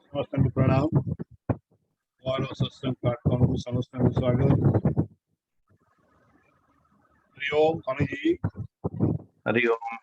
समस्त प्रणाम और सत्संग प्लेटफॉर्म को समस्त स्वागत। हरिओम स्वामी जी। हरिओम।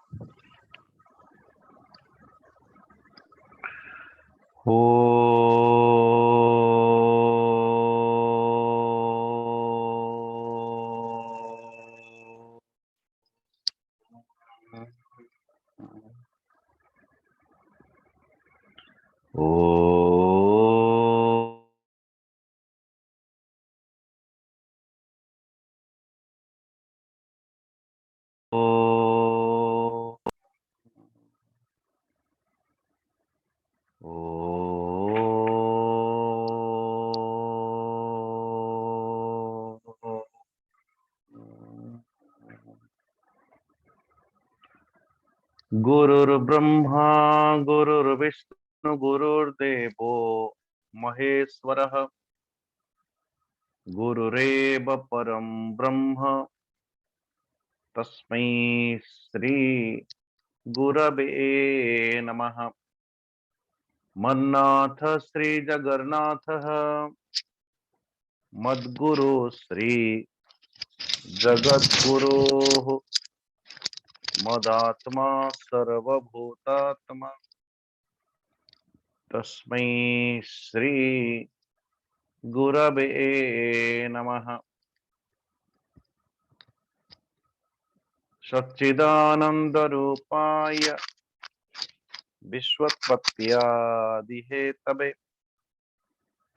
गुरुर्ब्रह्मा गुरुर्विष्णु गुरुर्देवो महेश्वरः गुरुरेव परं ब्रह्म तस्मै श्री गुरवे नमः। मन्नाथ श्री जगन्नाथः मद्गुरु श्री जगद्गुरुः मदात्मा सर्वभूतात्मा तस्मै श्री गुरवे नमः। सच्चिदानंदरूपाय विश्वोत्पत्त्यादिहेतवे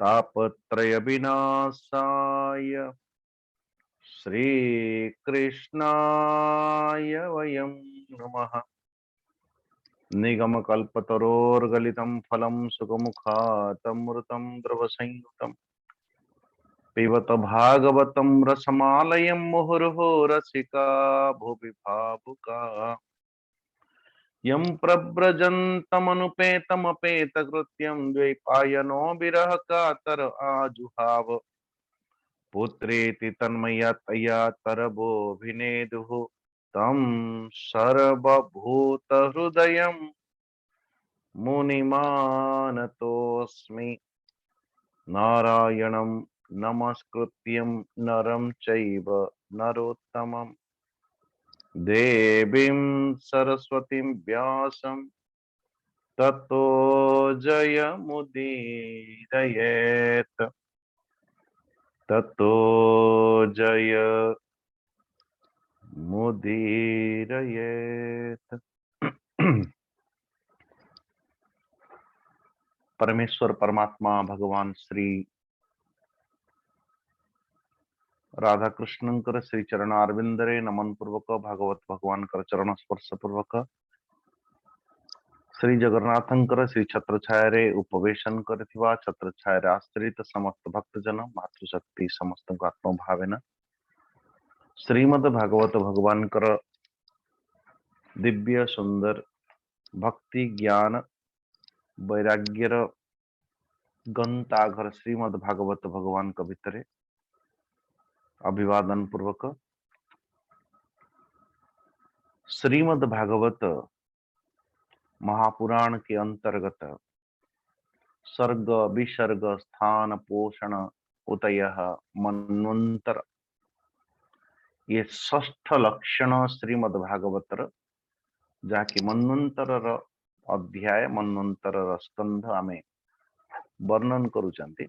तापत्रय विनाशाय श्रीकृष्णाय वयं नमः। निगमकल्पतरोर्गलितं फलं सुगमुखातमृतं द्रवसंयुतं पिबत भागवतं रसमालयं मुहुर्मुहुः रसिका भुवि भावुका यं प्रव्रजन्तमनुपेतमपेतकृत्यं द्वैपायनो विरह कातर आजुहाव पुत्रेति तन्मयतया तरवोऽभिनेदुः तं सर्वभूतहृदयं मुनिमानतोऽस्मि। नारायणं नमस्कृत्यं नरं चैव नरोत्तमं देवीं सरस्वतीं व्यासं ततो जयमुदीरयेत्। ततो जयमुदीरयेत्। परमेश्वर परमात्मा भगवान श्री राधा कृष्णंकर श्री चरणारविंदरे नमन पूर्वक भागवत भगवान कर चरण स्पर्श पूर्वक श्री जगन्नाथंकर श्री छत्र छाया उपवेशन करथिबा छत्र छाया आश्रित समस्त भक्तजन मातृशक्ति समस्त आत्म भावेन श्रीमद भागवत भगवान कर दिव्य सुंदर भक्ति ज्ञान वैराग्यर गंताघर श्रीमद भागवत भगवान का भितरे अभिवादन पूर्वक श्रीमद भागवत महापुराण के अंतर्गत सर्ग विसर्ग स्थान पोषण उतय मन्वंतर ये षष्ठ लक्षण श्रीमद भागवतर जाकि मन्वंतर अध्याय मन्वंतर स्कंध आमे वर्णन करुचंती।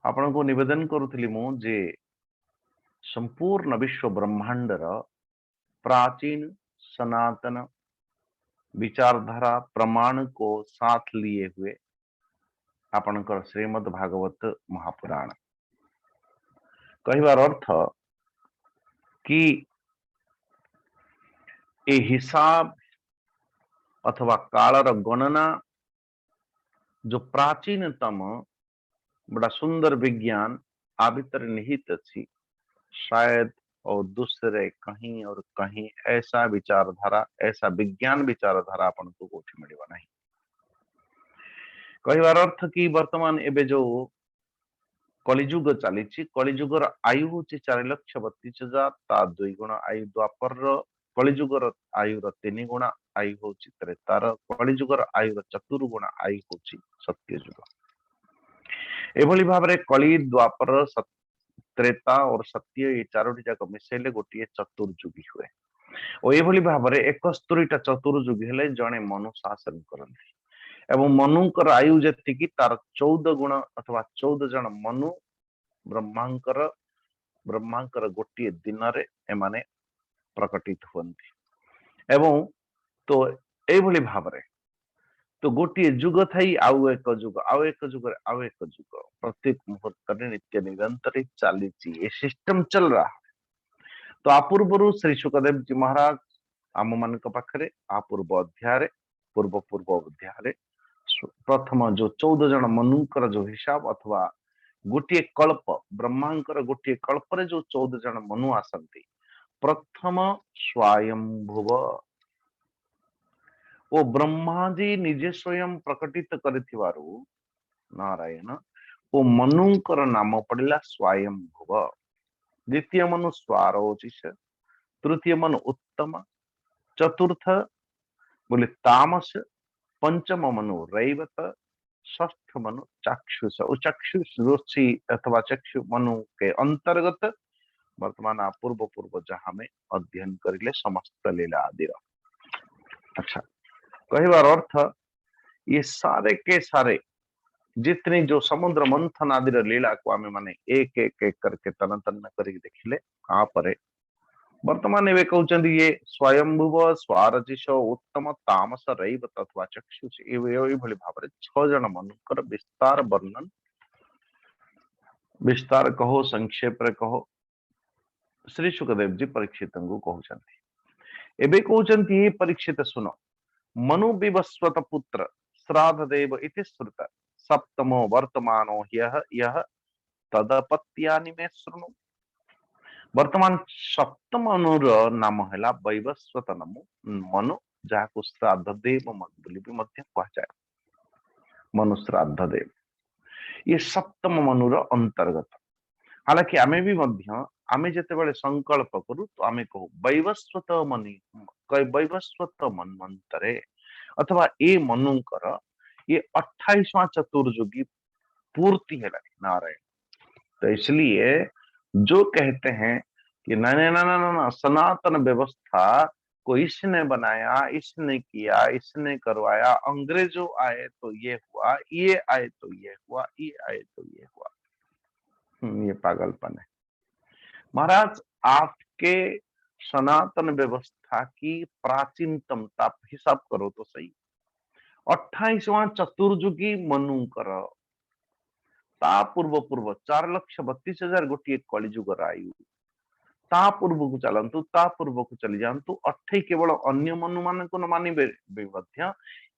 आपण को निवेदन करुथली मु जे संपूर्ण विश्व ब्रह्मांडर प्राचीन सनातन विचारधारा प्रमाण को साथ लिए हुए आपणकर श्रीमद भागवत महापुराण कहबार अर्थ कि ए हिसाब अथवा कालर गणना जो प्राचीनतम बड़ा सुंदर विज्ञान आ भीतर निहित अच्छी शायद और दूसरे कहीं और कहीं ऐसा विचारधारा ऐसा विज्ञान विचारधारा अपन को कोठी मिलवा नहीं। कहबार अर्थ कि वर्तमान एबे जो कलिजुग चली कलिजुगर आयु हूँ 4,32,000 ता 2 गुण आयु द्वापर कलिजुगर आयुर 3 गुण आयु होची त्रेतार, कलिजुगर आयुर चतुर्गुण आयु होची सत्ययुग। एभली भाव कली द्वापर त्रेता और सत्य ये चारोटी जाक मिसेले गोटे चतुर्युगी हुए और ये भाव में 71टा चतुर्युगी हेले जड़े मनु शासन करती एवं मनुकर आयु जी तार 14 गुण अथवा 14 जन मनु ब्रह्मांकर गोटे दिन रे एमाने प्रकटित हुंती एवं तो ये भाव में तो गोटे जुग थी आउ एक जुग आउ एक जुग आउ एक जुग प्रत्येक मुहूर्त नित्य निरंतर चली ये सिस्टम चल रहा है। तो आपूर्व श्री सुखदेव जी महाराज आम मान पाखे आपूर्व अध्याय पूर्व पूर्व अध्याय प्रथम जो 14 जन मनुकर जो हिसाब अथवा गोटे कल्प ब्रह्मांकर गोटे कल्प जो 14 जन मनु आसती प्रथम स्वयंभुव ओ ब्रह्मा जी निजे स्वयं प्रकटित करिथिवारु नारायण ओ मनुकर नाम पड़िला स्वयंभुव। द्वितीय मनु स्वारोचिष, तृतीय मनु उत्तम, चतुर्थ बोले तामस, पंचम मनु रैवत, षष्ठ मनु चाक्षुष। और चाक्षुष रुचि अथवा चक्षु मनु के अंतर्गत वर्तमान पूर्व पूर्व जहां में अध्ययन करिले समस्त लीला आदि। अच्छा, कहबार अर्थ ये सारे के सारे जितनी जो समुद्र मंथन आदि लीला को आम माने एक एक एक करके तन तन कर देखिले पर वर्तमान एवं कहते ये स्वयंभुव स्वारचिष उत्तम तामस रैवत अथवा चक्षुष ये भाव 6 जन मनुकर विस्तार वर्णन विस्तार कहो संक्षेप कहो श्री सुखदेव जी परीक्षित को कहते एवं कहते परीक्षित सुनो मनु विवस्वत पुत्र श्राद्ध देव इति श्रुत सप्तमो वर्तमानो यह यह तदपत्यानि में शृणु। वर्तमान सप्तम मनुर नाम है वैवस्वत नमु मनु जहाँ श्राद्ध देव बोली भी कह जाए मनु श्राद्ध देव ये सप्तम मनुर अंतर्गत। हालांकि आमे भी आमे जेतेबेले संकल्प करू तो आमे कहू वैवस्वत मनि वैवस्वत मन्वंतरे अथवा ए मनुकर ये 28वां चतुर्युगी पूर्ति है नारायण। तो इसलिए जो कहते हैं कि ना ना ना ना ना सनातन व्यवस्था को इसने बनाया, इसने किया, इसने करवाया, अंग्रेजों आए तो ये हुआ, ये आए तो ये हुआ, ये आए तो ये हुआ, ये पागलपन है महाराज। आपके सनातन व्यवस्था की प्राचीनतमता हिसाब करो तो सही 28वां चतुर्युगी मनुकर ता पूर्व पूर्व 4,32,000 गोटे कलिजुगर आयु ता पूर्व को चलतु ता पूर्व को चली जातु अठे केवल अन्य मनु मान को न मानिबे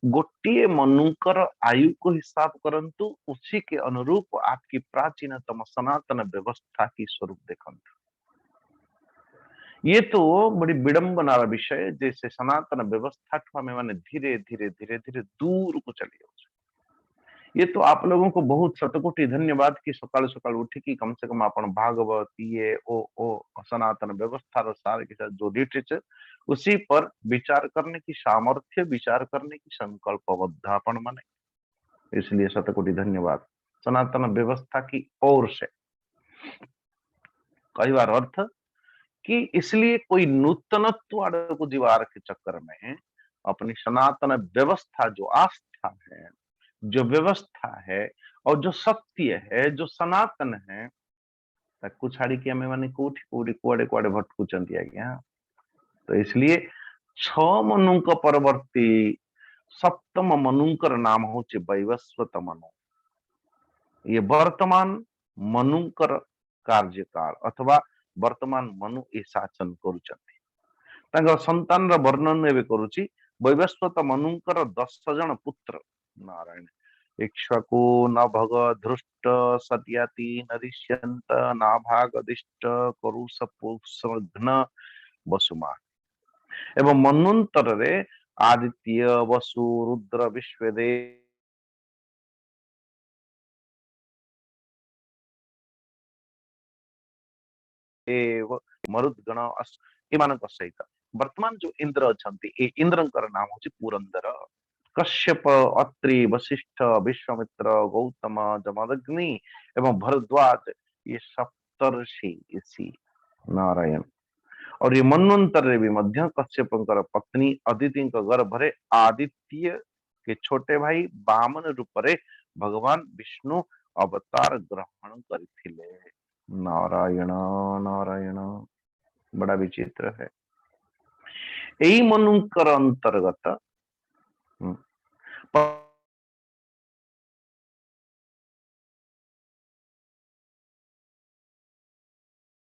गोटे मनुकर आयु को हिसाब करंतु उसी के अनुरूप आपकी प्राचीनतम सनातन व्यवस्था की स्वरूप देखंतु। ये तो बड़ी विडंबना विषय जैसे सनातन व्यवस्था को हमें माने धीरे धीरे धीरे धीरे दूर को चली जाए। ये तो आप लोगों को बहुत शतकोटि धन्यवाद कि सकाल सकाल उठी कि कम से कम अपन भागवत ये ओ सनातन व्यवस्था सारे के साथ जो लिटरेचर उसी पर विचार करने की सामर्थ्य विचार करने की संकल्पबद्धापन माने इसलिए शतकोटि धन्यवाद सनातन व्यवस्था की ओर से। कई बार अर्थ कि इसलिए कोई नूतनत्व को दीवार के चक्कर में अपनी सनातन व्यवस्था जो आस्था है जो व्यवस्था है और जो सत्य है जो सनातन है कुछ छाड़ी के हमें माने कोठी कोठी कुआड़े कुआड़े भटकुचंती आज्ञा। तो इसलिए 6 मनुक परवर्ती सप्तम मनुकर नाम होचे वैवस्वत मनु। ये वर्तमान मनुकर कार्यकाल अथवा वर्तमान मनु ए शासन करुचंती तांकर संतान वर्णन एवं करुची वैवस्वत मनुकर 10 जन पुत्र नारायण इक्ष्वाकु न भग धृष्ट सत्याति नरिष्यंत नाभागदिष्ट करुषपुष्घ्न वसुमा एवं मन्वंतर रे आदित्य वसु रुद्र विश्वदेव मरुद्गण एमानक सहित वर्तमान जो इंद्र अछंती ए इंद्रंकर नाम होची पुरंदर। कश्यप, अत्रि, वशिष्ठ, विश्वामित्र, गौतम, जमदग्नि एवं भरद्वाज ये सप्तर्षि इसी नारायण। और ये मन्वंतर रे भी मध्य कश्यपंकर पत्नी अदिति गर्भरे आदित्य के छोटे भाई बामन रूप रे भगवान विष्णु अवतार ग्रहण करथिले। नारायण नारायण, बड़ा विचित्र है। यही मनुकर अंतर्गत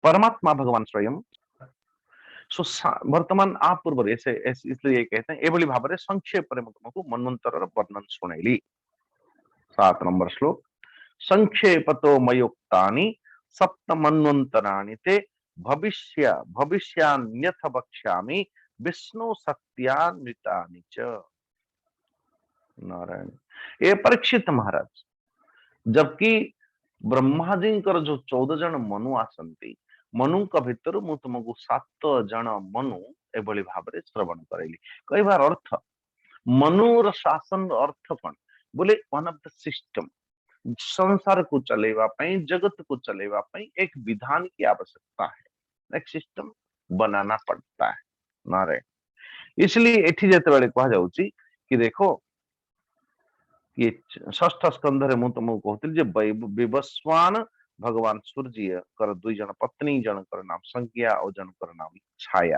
परमात्मा भगवान स्वयं वर्तमान आप पूर्व इसलिए कहते हैं एभली भाव संक्षेप तुमको मन्वंतर वर्णन शुणेली। 7 नंबर श्लोक, संक्षेपतो मयोक्तानि सप्त मन्वंतराणि ते भविष्यान्यथ वक्ष्यामि विष्णु सत्यान्वितानि च। नारायण, ये परीक्षित महाराज, जबकि ब्रह्मा जी जो 14 जन मनु आसंती मनु भितर मु तुमको 7 जन मनु एभली भाव श्रवण करेली। कहबार अर्थ मनुर शासन अर्थ कौन बोले वन ऑफ द सिस्टम, संसार को चलेवा पाई, जगत को चलेवा पाई एक विधान की आवश्यकता है, एक सिस्टम बनाना पड़ता है। नारे इसलिए एठी जेतेबेले कहा जाउची कि देखो कि षष्ठ स्कंध रे मु तुमको कहती जे विवस्वान भगवान सूर्य कर 2 जन पत्नी, जनकर नाम संज्ञा और जनकर नाम छाया।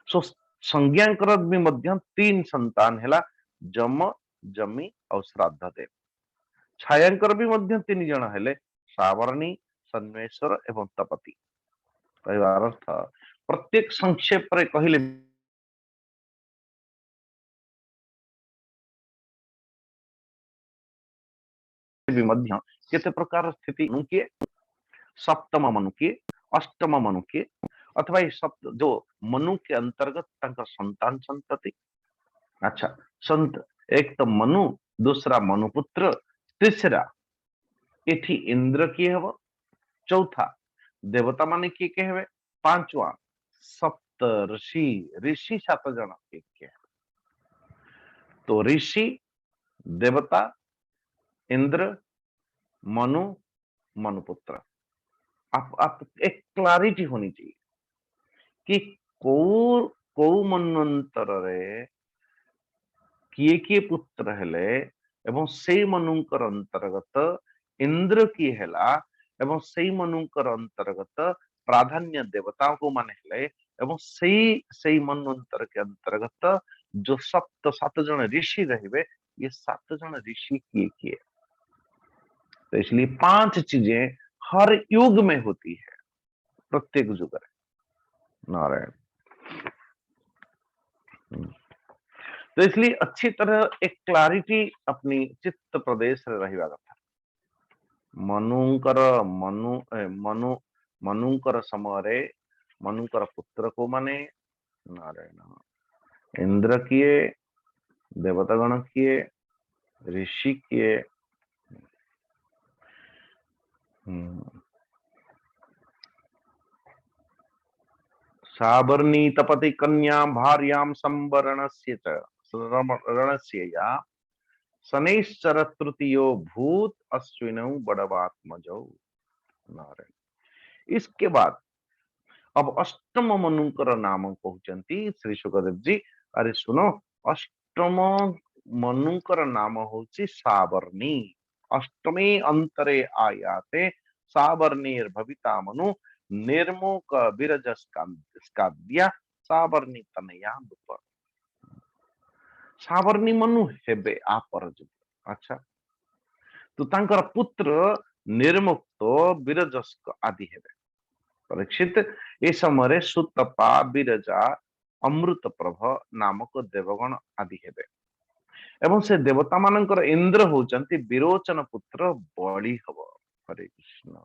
सो संज्ञाकर भी मध्य 3 संतान हैला, जम, जमी और श्राद्ध देव। छायांकर भी मध्य 3 जन हेले, सावर्णी, सन्वेश्वर एवं तपति। कहबार अर्थ प्रत्येक संक्षेप रे कहिले भी मध्य केते प्रकार स्थिति किए, सप्तम मनु के, अष्टम मनु के, अथवा ये सप्त जो मनु के अंतर्गत संतान संतति। अच्छा, संत एक तो मनु, दूसरा मनुपुत्र, तीसरा एठी इंद्र किए हव, चौथा देवता माने किए के हवे, पांचवा सप्त ऋषि, ऋषि 7 जन के। तो ऋषि, देवता, इंद्र, मनु, मनुपुत्र। आप एक क्लैरिटी होनी चाहिए कि को मन्वंतर रे किए पुत्र हेले एवं से मनुकर अंतर्गत इंद्र की हेला एवं से मनुकर अंतर्गत प्राधान्य देवताओं को माने हेले एवं से मन्वंतर के अंतर्गत जो 7 जन ऋषि रहिबे, ये 7 जन ऋषि किए। तो इसलिए 5 चीजें हर युग में होती है, प्रत्येक युग में। नारायण, तो इसलिए अच्छी तरह एक क्लैरिटी अपनी चित्त प्रदेश रहिबा कथा। मनुकर मनुकर समय मनुकर पुत्र को माने नारायण, इंद्र किए, देवतागण किए, ऋषि किए, सावर्णी तपति कन्या भार्यां संवरणस्य च रणस्यया शनैश्चर तृतीयो भूत अश्विनौ बड़वात्मजौ। नारायण, इसके बाद अब अष्टम मनुकर नाम कहते श्री सुखदेव जी। अरे सुनो, अष्टम मनुकर नाम होची सावर्णी। अष्टमी अंतरे आयाते सावर्णीर भविता मनु निर्मोक विरज स्काद्या सावर्णी तनया दुप। सावर्णी मनु हेबे आपर। अच्छा, तो तांकर पुत्र निर्मुक्त विरजस आदि हेबे। परीक्षित ए समय सुतपा, विरजा, अमृत प्रभ नामक देवगण आदि हेबे एवं से देवता मानकर इंद्र होचंती विरोचन पुत्र बलि हब। हरे कृष्ण।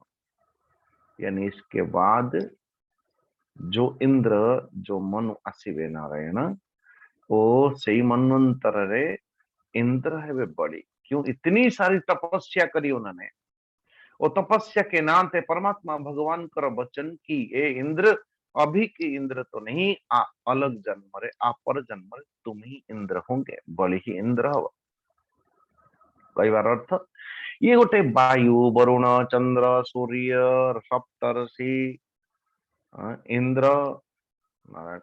यानी इसके बाद जो इंद्र जो मनु आसीबे नारायण, ओ सही मन्वंतर रे इंद्र है बड़ी। क्यों इतनी सारी तपस्या करी उन्होंने, वो तपस्या के नाम थे परमात्मा भगवान कर वचन की ए इंद्र अभी के इंद्र तो नहीं, अलग जन्म रे आ पर जन्म रे तुम ही इंद्र होंगे, बलि ही इंद्र हव। कहबार अर्थ ये गोटे वायु, वरुण, चंद्र, सूर्य, सप्तर्षि, इंद्र, नारायण,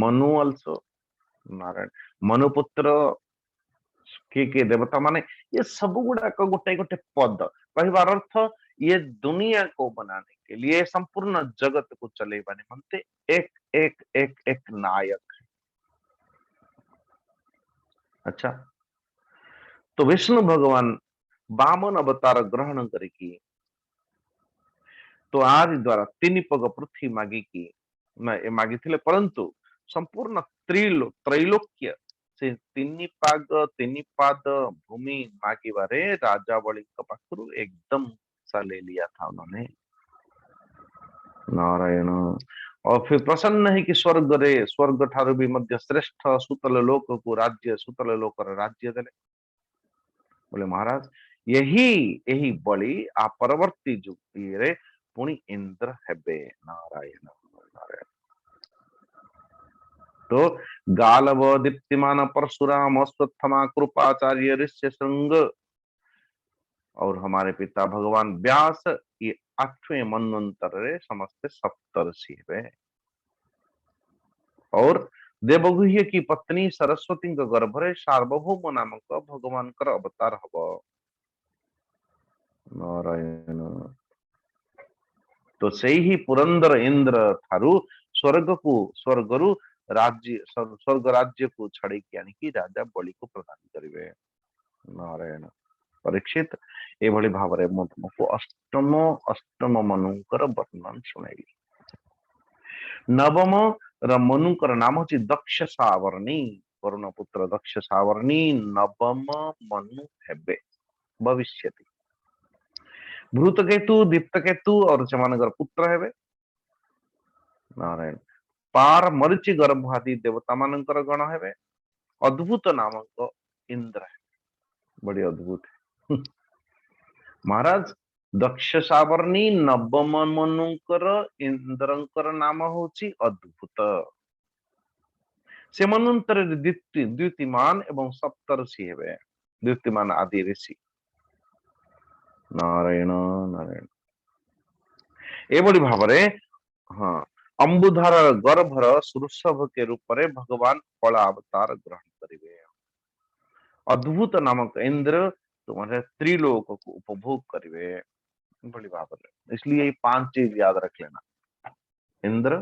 मनु अल्सो, नारायण, मनुपुत्र, के देवता माने ये सब गुड़ाक गोटे गोटे पद। कहबार अर्थ ये दुनिया को बनाने के लिए, संपूर्ण जगत को चलेवा निमंते एक एक एक एक नायक है। अच्छा, तो विष्णु भगवान वामन अवतार ग्रहण करिकी तो आज द्वारा तीन पग पृथ्वी मागिकी मागी थिले, परंतु संपूर्ण त्रैलोक्य से तीन पाद भूमि मागिबारे राजा बलि पाखरु एकदम सा ले लिया था उन्होंने। नारायण। और फिर प्रसन्न है कि स्वर्ग ठारू भी मध्य श्रेष्ठ सुतल लोक को राज्य, सुतल लोक राज्य देले। बोले महाराज यही यही बलि आ परवर्ती जुग रे पुणी इंद्र हेबे। नारायण नारायण। तो गालव, दीप्तिमान, परशुराम, अश्वत्थमा, कृपाचार्य, ऋष्य श्रृंग और हमारे पिता भगवान व्यास, ये 8वें मनवंतर रे समस्त सप्तर्षि हेबे। और देवगुह्य की पत्नी सरस्वती गर्भ रे सार्वभौम नामक भगवान कर अवतार हब। नारायण। तो से ही पुरंदर इंद्र ठारू स्वर्गरु राज्य, स्वर्ग राज्य को छड़ी आनिकी राजा बलि को प्रदान करिवे। नारायण। परीक्षित एभली भावरे मु तुमको अष्टम मनुकर वर्णन सुनाइली। नवम मनुकर नाम होची दक्ष सावर्णी, वरुण पुत्र दक्ष सावर्णी नवम मनु हेबे भविष्यति। भूतकेतु, दीप्तकेतु और सेमानकर पुत्र हेबे। नारायण। पार मरीचि गर्भादि देवता मानकर गण हेबे। अद्भुत नामक इंद्र है, बड़ी अद्भुत है। महाराज दक्ष सावर्णी नवम मनुकर इंद्रंकर नाम होची अद्भुत। से मनुंतर द्युतिमान एवं सप्तर्षि हेबे, द्युतिमान आदि ऋषि। नारायण नारायण। एभली भावरे हाँ अंबुधर गर्भर सुवृषभ के रूप में भगवान कला अवतार ग्रहण करिवे। अद्भुत नामक इंद्र तुम्हारे त्रिलोक को उपभोग करिवे। बड़ी भाव है, इसलिए ये 5 चीज याद रख लेना। इंद्र,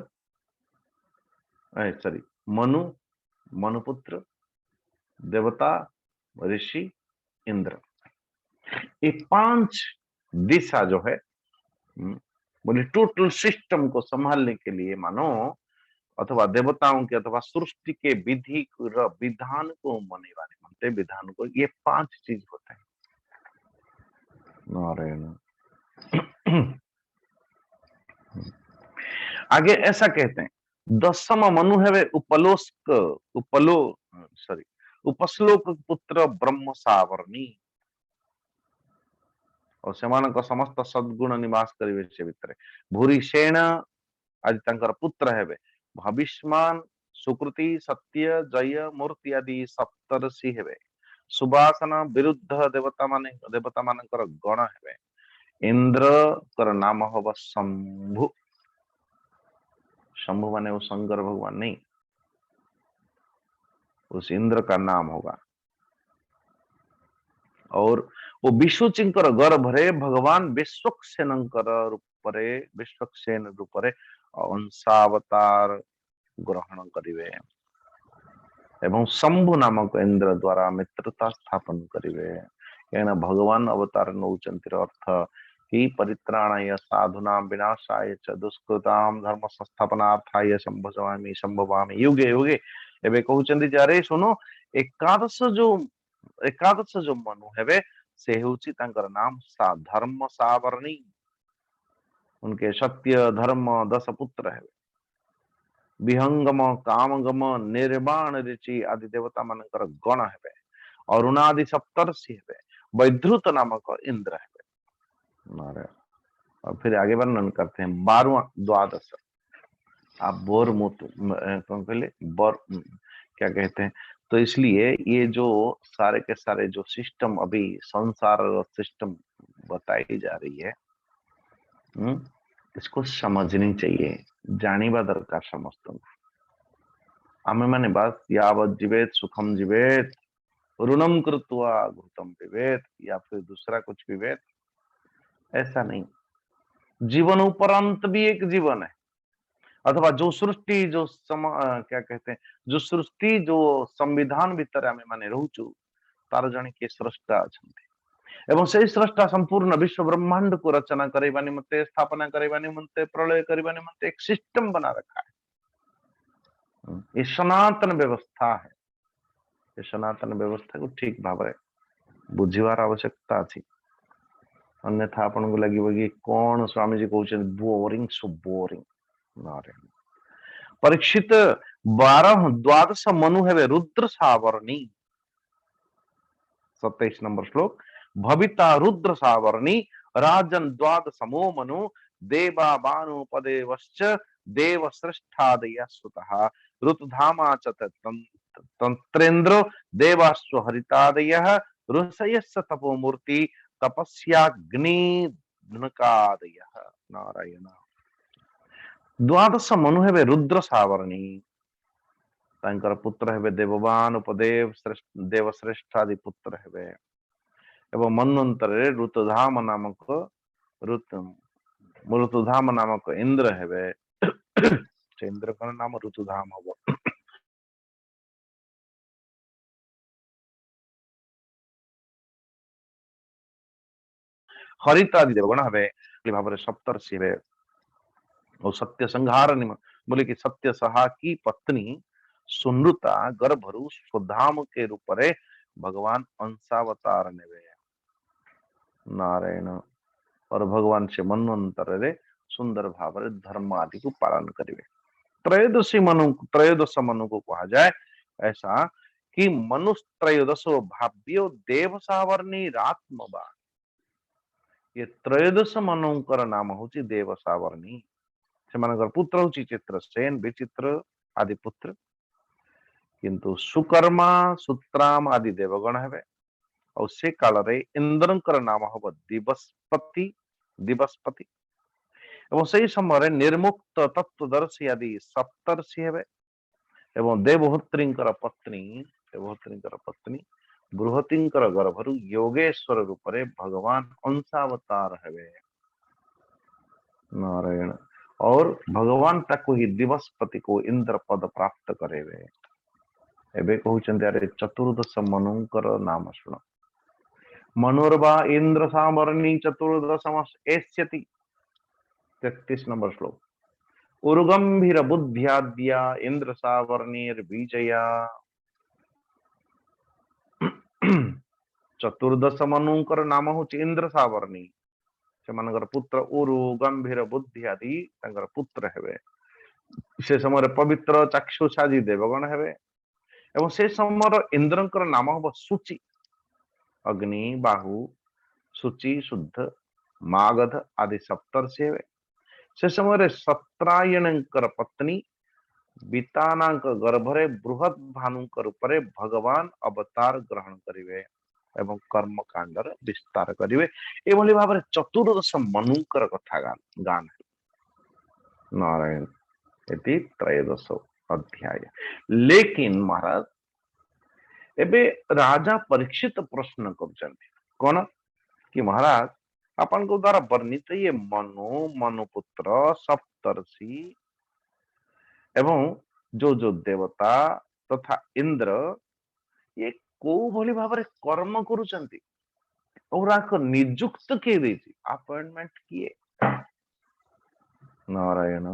सॉरी, मनु, मनुपुत्र, देवता, ऋषि, इंद्र, ये 5 दिशा जो है बोले टोटल सिस्टम को संभालने के लिए मानो अथवा देवताओं के अथवा सृष्टि के विधि विधान को मने वाले मानते विधान को, ये 5 चीज होते हैं। नारायण। आगे ऐसा कहते हैं, दशम मनु है उपश्लोक पुत्र ब्रह्म सावर्णी और सेमान समस्त सद्गुण निवास करिवे से भितरे। भूरी सेन आज तंकर पुत्र हेबे। भविष्यमान, सुकृति, सत्य, जय, मूर्ति आदि सप्तर्षि हेबे। सुवासना विरुद्ध देवता मानकर गण हेबे। इंद्र कर नाम हब शंभु। शंभु माने वो शंकर भगवान नहीं, उस इंद्र का नाम होगा। और वो विष्णुचिंकर गर्भ रे भगवान विश्वक्सेन रूप रे अंशावतार ग्रहण करिवे एवं शंभु नामक इंद्र द्वारा मित्रता स्थापन करिवे। कहना भगवान अवतार नौचंतिर अर्थ कि परित्राणाय साधुनां विनाशाय च दुष्कृतां धर्म संस्थापनार्थाय संभवामि युगे युगे। एबे कहउचंदी जारे सुनो, एकादश जो मनु हेबे से होची तांकर नाम धर्म सावर्णी। उनके सत्य, धर्म, 10 पुत्र है। विहंगम, कामगम, निर्वाण ऋचि आदि देवता मानकर गण हेबे। अरुणादि सप्तर्षि हेबे। वैद्रुत नामक इंद्र हेबे। और फिर आगे वर्णन करते हैं 12वां द्वादश। आप बोर मुत कौन कहले बोर क्या कहते हैं। तो इसलिए ये जो सारे के सारे जो सिस्टम अभी संसार सिस्टम बताई जा रही है, इसको समझनी चाहिए, जानिबा दरकार समस्त। आमे माने बस यावत जीवेत सुखम जीवेत ऋणम कृत्वा घृतम पिबेत या फिर दूसरा कुछ पिबेत, ऐसा नहीं। जीवन उपरांत भी एक जीवन है, अथवा जो सृष्टि जो क्या कहते हैं, जो सृष्टि जो संविधान भीतर आमे माने रहूचु तार जने के स्रष्टा अछंती एवं से स्रष्टा संपूर्ण विश्व ब्रह्मांड को रचना करबा निमंते स्थापना करबा निमंते प्रलय करबा निमंते एक सिस्टम बना रखा है। ये सनातन व्यवस्था है। ये सनातन व्यवस्था को ठीक भाव बुझीवार आवश्यकता अछि। अन्यथा आपन को लगिबो कि कोन Swami ji कहउछन boring, so boring नारे। परीक्षित 12 द्वादश मनु हेवे रुद्र सावर्णी। 27 नंबर श्लोक। भविता रुद्र सावर्णी राजन द्वादशमो मनु देवा बानु पदेवश्च देव श्रेष्ठादय सुतः ऋतुधामा च तंत्रेन्द्र देवास्व हरितादयः ऋषयस्य तपोमूर्ति तपस्याग्नि धनकादयः। नारायण। द्वादश मनु हेवे रुद्र सावर्णी। तांकर पुत्र हेवे देववान उपदेव देवश्रेष्ठ आदि पुत्र हेवे एवं मन्वंतरे ऋतुधाम नामक ऋतुधाम नामक इंद्र हेवे। इंद्र का नाम ऋतुधाम हब। हरित आदि देवगण हेवे भाव सप्तर्षि हेवे और सत्य संहार बोले कि सत्य सहा की पत्नी सुनृता गर्भरु स्वधाम के रूप रे भगवान अंशावतार नेवे। नारायण। और भगवान से मन्वंतर रे सुंदर भाव रे धर्म आदि को पालन करिवे। त्रयोदश मनु को कहा जाए ऐसा कि मनुष्य त्रयोदशो भाव्यो देव सावर्णी रात्मवान। ये त्रयोदश मनुकर नाम होची देव सावर्णी। से पुत्र होची चित्रसेन विचित्र आदि पुत्र। किंतु सुकर्मा सुत्राम आदि देवगण हेवे और से काल रे इंद्रंकर नाम हब दिवस्पति। दिवस्पति एवं सही समय निर्मुक्त तत्वदर्शी आदि सप्तर्षि हेवे एवं देवहोत्रींकर पत्नी बृहतिंकर गर्भरु योगेश्वर रूप रे भगवान अंशावतार हेवे। नारायण। और भगवान ताको ही दिवस्पति को इंद्र पद प्राप्त करेवे। एबे कहउचंते अरे चतुर्दश मनुंकर नाम सुन। मनुर्वा इंद्र सावर्णी चतुर्दशमस एष्यति। 33 नंबर श्लोक। उर्गंभीर बुद्ध्याद्या इंद्र सावर्णीर बीजया। चतुर्दश मनुंकर नाम होची इंद्र सावर्णी। से पुत्र उरु गंभीर बुद्धि आदि पुत्र हेवे। से समय पवित्र चाक्षुषादि देवगण हेवे एवं से समय इंद्रंकर नाम हम शुचि। अग्नि बाहु शुचि शुद्ध मागध आदि सप्तर्षि हेवे। से समय सत्रायणकर पत्नी बीतानांक गर्भरे बृहत भानुकर उपरे भगवान अवतार ग्रहण करिवे एवं कर्म कांडर विस्तार करिवे। एभली भाव चतुर्दश मनुकर कथा गान। नारायण। इति त्रयोदश अध्याय। लेकिन महाराज एबे राजा परीक्षित प्रश्न करछन्ति कोन कि महाराज अपन को द्वारा वर्णित ये मनु मनुपुत्र सप्तर्षि एवं जो देवता तथा इंद्र ये को भली भाव कर्म करुचंती और आक नियुक्त किए देती अपॉइंटमेंट किए। नारायण।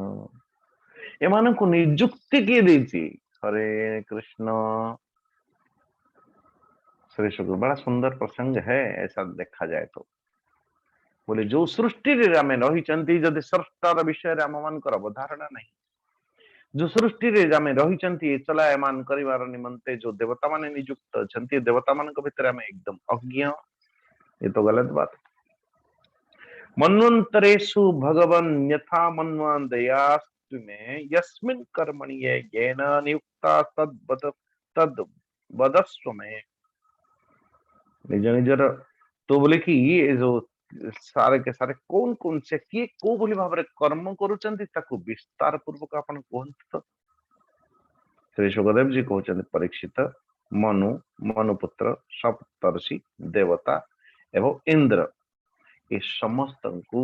एमान को नियुक्ति किए देती। हरे कृष्ण। श्री शुक्र बड़ा सुंदर प्रसंग है ऐसा देखा जाए तो। बोले जो सृष्टि रे आमे रहिचंती जदि स्रष्टार विषय रे आम मानकर अवधारणा नहीं, जो सृष्टि रे आमे रहिचंती चलायमान करिवार निमंते जो देवता माने नियुक्त अछंती देवता मानक भितर आमे एकदम अज्ञ, ये तो गलत बात। मन्वंतरेषु भगवन् यथा मन्वान दया में यस्मिन् कर्मणि ये येन नियुक्ता तद वदस्व में। निज निजर तो बोले कि ये जो सारे के सारे कौन कौन से किए को बोली भाव कर्म करुचंती ताकू विस्तार पूर्वक आपण कहंत। तो श्री सुखदेव जी कहते परीक्षित मनु मनुपुत्र सप्तर्षि देवता एवं इंद्र ये समस्त को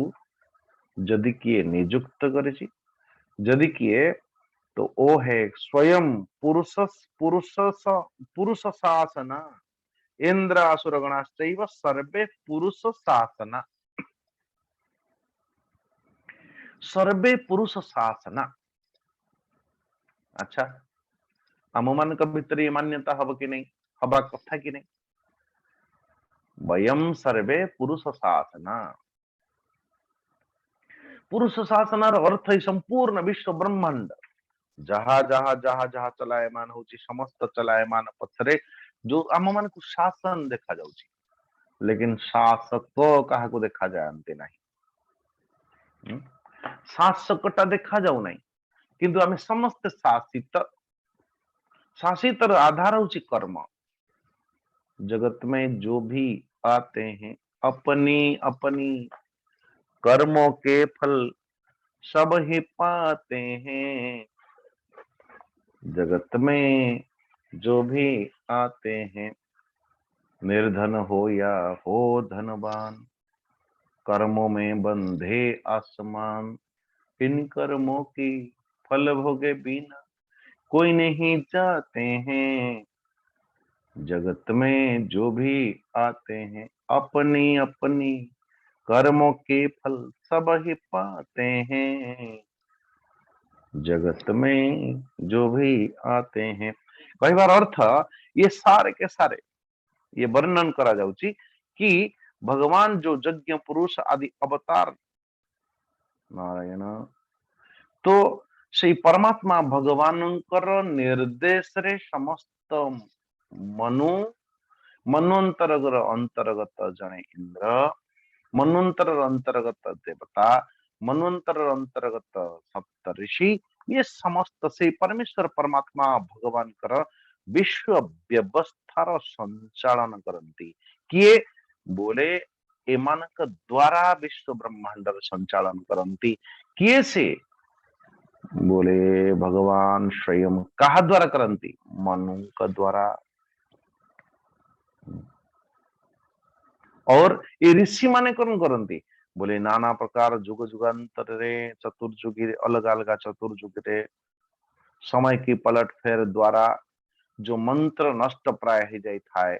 जदि किए नियुक्त करे जदि किए तो वो है स्वयं पुरुष पुरुष पुरुष शासना इंद्र असुरगणाश्चैव सर्वे पुरुष शासना सर्वे पुरुष शासना। अच्छा आम मान भीतर ये मान्यता हम कि नहीं हवा कथा कि नहीं वयम सर्वे पुरुष शासना पुरुष शासनार अर्थ ही संपूर्ण विश्व ब्रह्मांड जहा जहा जहा जहा चलायमान होची समस्त चलायमान पथरे जो आम मान को शासन देखा जाउची लेकिन शासक कहा को देखा जानते नहीं शासकटा देखा जाऊ नहीं किंतु आम समस्त शासित शासित आधार होची कर्म। जगत में जो भी आते हैं अपनी अपनी कर्मों के फल सब ही पाते हैं। जगत में जो भी आते हैं निर्धन हो या हो धनवान कर्मों में बंधे आसमान इन कर्मों की फल भोगे बिना कोई नहीं जाते हैं। जगत में जो भी आते हैं अपनी अपनी कर्मों के फल सब ही पाते हैं। जगत में जो भी आते हैं कई बार अर्थ ये सारे के सारे ये वर्णन करा जाउची कि भगवान जो यज्ञ पुरुष आदि अवतार नारायण तो से परमात्मा भगवानंकर निर्देश रे समस्त मनु मन्वंतर अंतर्गत जने इंद्र मन्वंतर अंतर्गत देवता मन्वंतर अंतर्गत सप्त ऋषि ये समस्त से परमेश्वर परमात्मा भगवान कर विश्व व्यवस्थार संचालन करती किए बोले एमानक द्वारा विश्व ब्रह्मांडर संचालन करती किए से बोले भगवान स्वयं कहा द्वारा करती मनु का द्वारा और ये ऋषि माने कौन करती बोले नाना प्रकार जुग जुगांतर रे चतुर्जुगी अलग अलग चतुर्जुग रे समय की पलट फेर द्वारा जो मंत्र नष्ट प्राय हो जाए थाए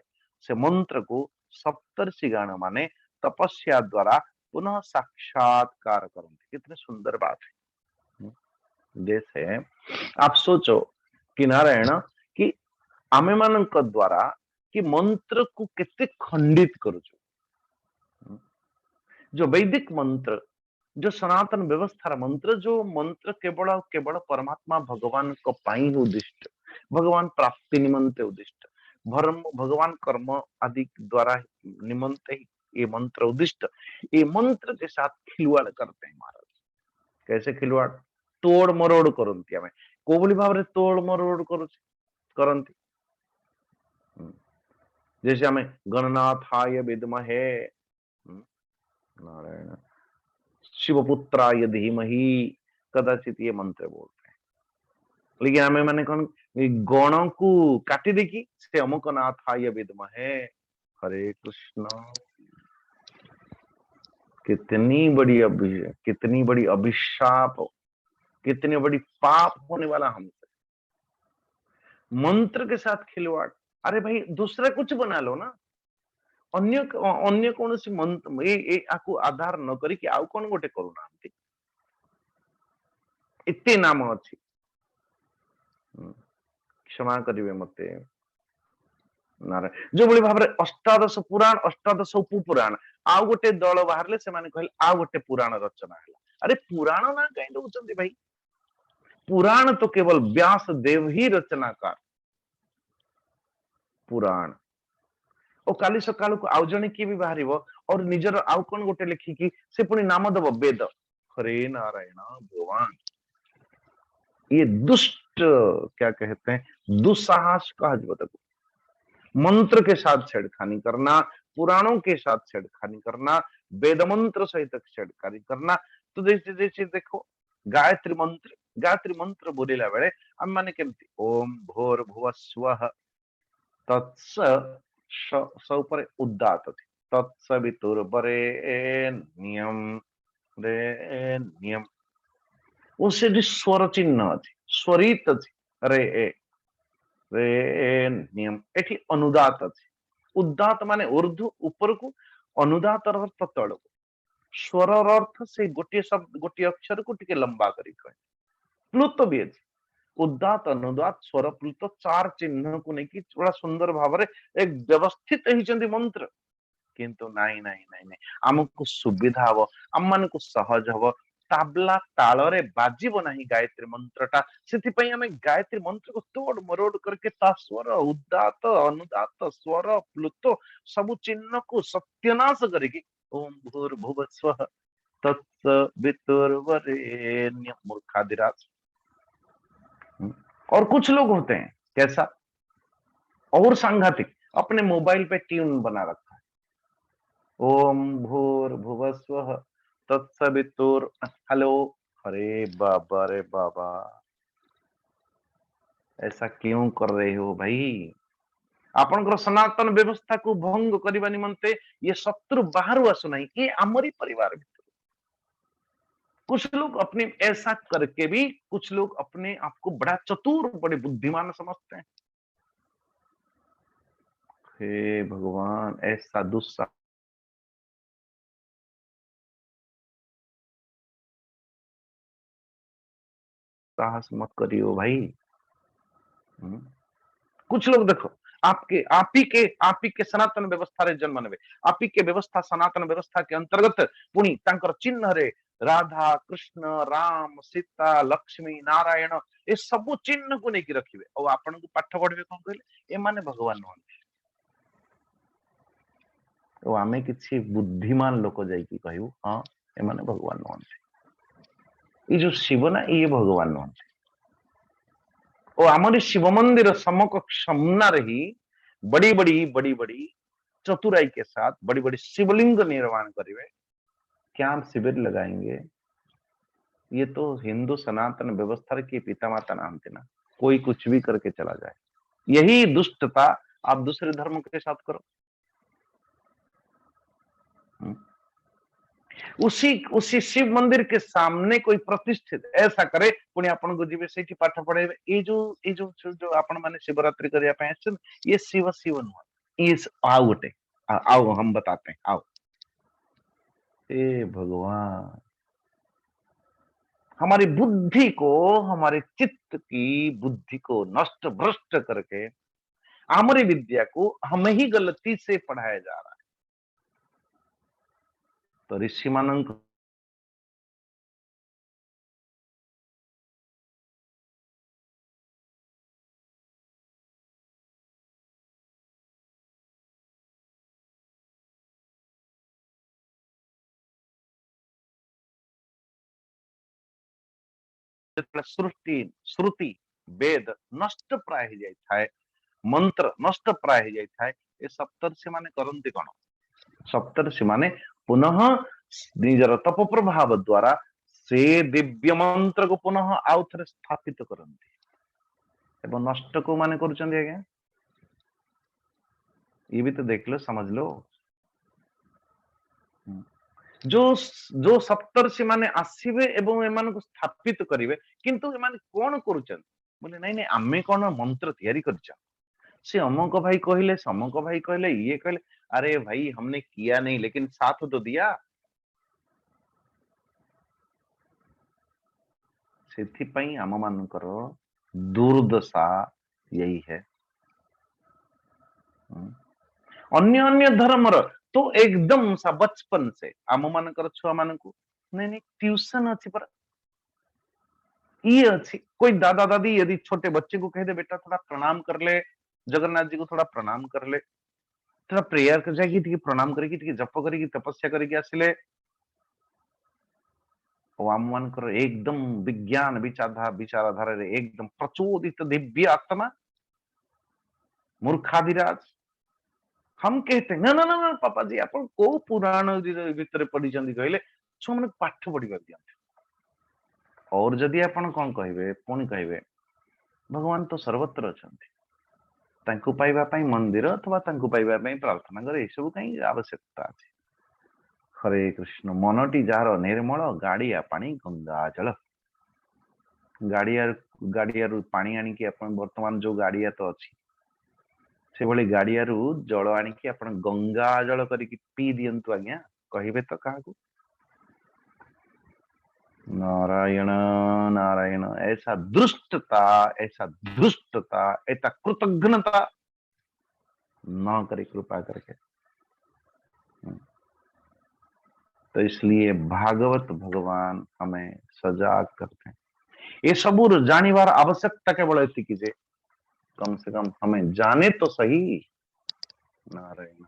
से मंत्र को सप्तर्षि गण माने तपस्या द्वारा पुनः साक्षात्कार करते। कितनी सुंदर बात है। जैसे आप सोचो कि नारायण कि आमे मान द्वारा कि मंत्र को कितने खंडित करो जो वैदिक मंत्र जो सनातन व्यवस्था मंत्र जो मंत्र केवल केवल परमात्मा भगवान को पाई उद्दिष्ट भगवान प्राप्ति निमंते उद्दिष्ट भगवान कर्म आदि द्वारा निमंते ये मंत्र उद्दिष्ट ये मंत्र के साथ खिलवाड़ करते हैं महाराज। कैसे खिलवाड़ तोड़ मरोड़ करती आम को भाव में तोड़ मरोड़ करती जैसे आम गणनाथाय विद्महे नारायण शिवपुत्राय धीमहि कदाचित ये मंत्र बोलते हैं लेकिन आम मैंने कौन गण को काटी देखी से अमुक नाथाय विद्महे हरे कृष्ण। कितनी बड़ी अभिशाप कितनी बड़ी पाप होने वाला हमसे मंत्र के साथ खिलवाड़। अरे भाई दूसरा कुछ बना लो ना अन्य अन्य कौन सी मंत्र आपको आधार न करी कि आउ कौन गोटे करूना इतने नाम अच्छी क्षमा करिवे मते नारायण जो भाई भाव अष्टादश पुराण अष्टादश उपपुराण आउ गोटे दल बाहर से कहले आउ गोटे पुराण रचना है। अरे पुराण ना कहीं दौरान भाई पुराण तो केवल व्यास देव ही रचनाकार पुराण और काली सकाल को आउ जने किए भी बाहर और निजर आउ कौन गोटे लिखिकी से पुणी नाम दब वेद। हरे नारायण भगवान ये दुष्ट क्या कहते हैं, दुस्साहस कहा जाता है। मंत्र के साथ छेड़खानी करना, पुराणों के साथ छेड़खानी करना, वेद मंत्र सहित छेड़खानी करना। तो जैसे जैसे देखो गायत्री मंत्र बोलिला बेले हम माने केमती ओम भूर्भुवः स्वः तत्स ऊपर उदात थी तत्सवितुर्वरेण्यम रेण्यम, उसे स्वर चिन्ह अच्छी स्वरित अच्छी रे ए रेण्यम, एठी अनुदात अच्छी। उदात माने ऊर्ध्व ऊपर को, अनुदात अर्थ तल को। स्वर अर्थ से गोटे शब्द गोटे अक्षर को टिके लंबा करी कहे। प्लुत भी अच्छी उदात अनुदात स्वर प्लुत चार चिन्ह को लेकिन बड़ा सुंदर भाव एक व्यवस्थित ही मंत्र। किंतु नाई नाई नाई नाई आमको सुविधा हम आम मान को सहज हम ताबला ताल बाजिब नहीं गायत्री मंत्रटा से आम गायत्री मंत्र को तोड़ मरोड़ करके ता स्वर उदात अनुदात स्वर प्लुत सबु चिन्ह को सत्यानाश करके ओम भूर्भुवः स्वः तत्सवितुर्वरेण्यम मूर्खादिराज। और कुछ लोग होते हैं कैसा और सांघातिक, अपने मोबाइल पे ट्यून बना रखा है ओम भूर्भुवः स्वः तत्सवितुर हेलो। अरे बाबा रे बाबा, ऐसा क्यों कर रहे हो भाई? आपनकर सनातन व्यवस्था को भंग करने निमंते ये शत्रु बाहर आसुना, ये आमरी परिवार भीतर। कुछ लोग अपने ऐसा करके भी कुछ लोग अपने आप को बड़ा चतुर बड़े बुद्धिमान समझते हैं। हे भगवान, ऐसा दुस्साहस मत करियो भाई। कुछ लोग देखो आप ही के सनातन व्यवस्था रे जन्म नेबे, आप ही के व्यवस्था सनातन व्यवस्था के अंतर्गत पुणी तांकर चिन्ह रे राधा कृष्ण राम सीता लक्ष्मी नारायण ए सब चिन्ह को नहीं रखिबे और आपन को पाठ पढ़बे कोन कहले ए माने भगवान नहन। तो आमे किछि बुद्धिमान लोक जाई की कहू हां ए माने भगवान नहन, ये जो शिव ना ये भगवान नहन। और आमरी शिव मंदिर समकक्ष सामने ही बड़ी बड़ी चतुराई के साथ बड़ी बड़ी शिवलिंग निर्माण करेंगे, कैंप शिविर लगाएंगे। ये तो हिंदू सनातन व्यवस्था की पिता माता नाम थे ना, कोई कुछ भी करके चला जाए। यही दुष्टता आप दूसरे धर्म के साथ करो। उसी शिव मंदिर के सामने कोई प्रतिष्ठित ऐसा करे पुणी आपन को जीवे से पाठ पढ़े। ये जो आपण माने शिवरात्रि करिया पे आछन ये शिव शिव नुह ये आओ गोटे आओ हम बताते हैं आओ। हे भगवान, हमारी बुद्धि को हमारे चित्त की बुद्धि को नष्ट भ्रष्ट करके हमारी विद्या को हमें ही गलती से पढ़ाया जा रहा है। तो ऋषि मानक सृष्टि श्रुति वेद नष्ट प्राय हो जाए, मंत्र नष्ट प्राय हो जाए। ये सप्तर्षि माने करंती कौन? सप्तर्षि माने पुनः निजर तप प्रभाव द्वारा से दिव्य मंत्र को पुनः आउ थे स्थापित करंती एवं नष्ट को माने करुचंदी आज्ञा। ये भी तो देख लो समझ लो। जो सप्तर्षि माने आसीबे एवं एमान को स्थापित करिवे, किंतु एमान कोन करूचन बोले नहीं नहीं आमे कोन मंत्र तैयारी करछा, से अमक भाई कहले समक भाई कहले ये कहले। अरे भाई हमने किया नहीं लेकिन साथ तो दिया। सेथिपई आम मानकर दुर्दशा यही है। अन्य अन्य धर्मर तो एकदम सा बचपन से आम मानकर छुआ मान को नहीं नहीं ट्यूशन अच्छी पर ये अच्छी कोई दादा दादी यदि छोटे बच्चे को कह दे बेटा थोड़ा प्रणाम कर ले, जगन्नाथ जी को थोड़ा प्रणाम कर ले, थोड़ा प्रेयर कर जाएगी ठीक प्रणाम करेगी ठीक जप करेगी तपस्या करेगी आसिले आम मानकर एकदम विज्ञान विचारधारा रे एकदम प्रचोदित दिव्य आत्मा मूर्खादिराज। हम कहते ना ना ना ना पापा जी आप को पुराण भीतर पढ़ी कहले छुआ मैंने पाठ पढ़ा दिया। और जदि आपण कौन कहे पुणी कहे भगवान तो सर्वत्र अच्छा पाइबा मंदिर अथवा पाइबा प्रार्थना करे सब कहीं आवश्यकता अच्छे। हरे कृष्ण मनटी जार निर्मल गाड़िया पानी गंगा जल गाड़िया पानी आनिकी वर्तमान जो गाड़िया तो अच्छी से भली गाड़िया जल आनिकी आपण गंगा जल करके पी दियंतु आज्ञा कहिबे तो क्या नारायण नारायण ऐसा दुष्टता ऐसा कृतज्ञता न करे कृपा करके। तो इसलिए भागवत भगवान हमें सजाग करते हैं। ये सब जानिबार आवश्यकता केवल एति जे कम से कम हमें जाने तो सही नारायण।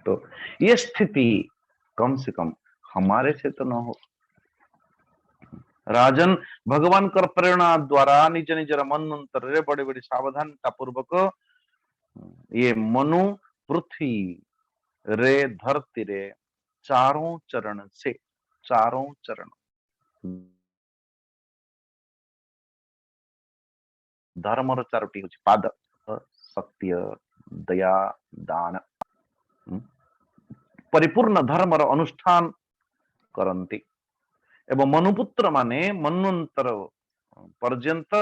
तो ये स्थिति कम से कम हमारे से तो न हो। राजन भगवान कर प्रेरणा द्वारा निज निजर मन अंतर बड़े बड़े सावधानता पूर्वक ये मनु पृथ्वी रे धरती रे चारों चरण धर्मर चारोटी हूँ पाद सत्य दया दान परिपूर्ण धर्मर अनुष्ठान करती एवं मनुपुत्र माने मन्वंतर पर्यंत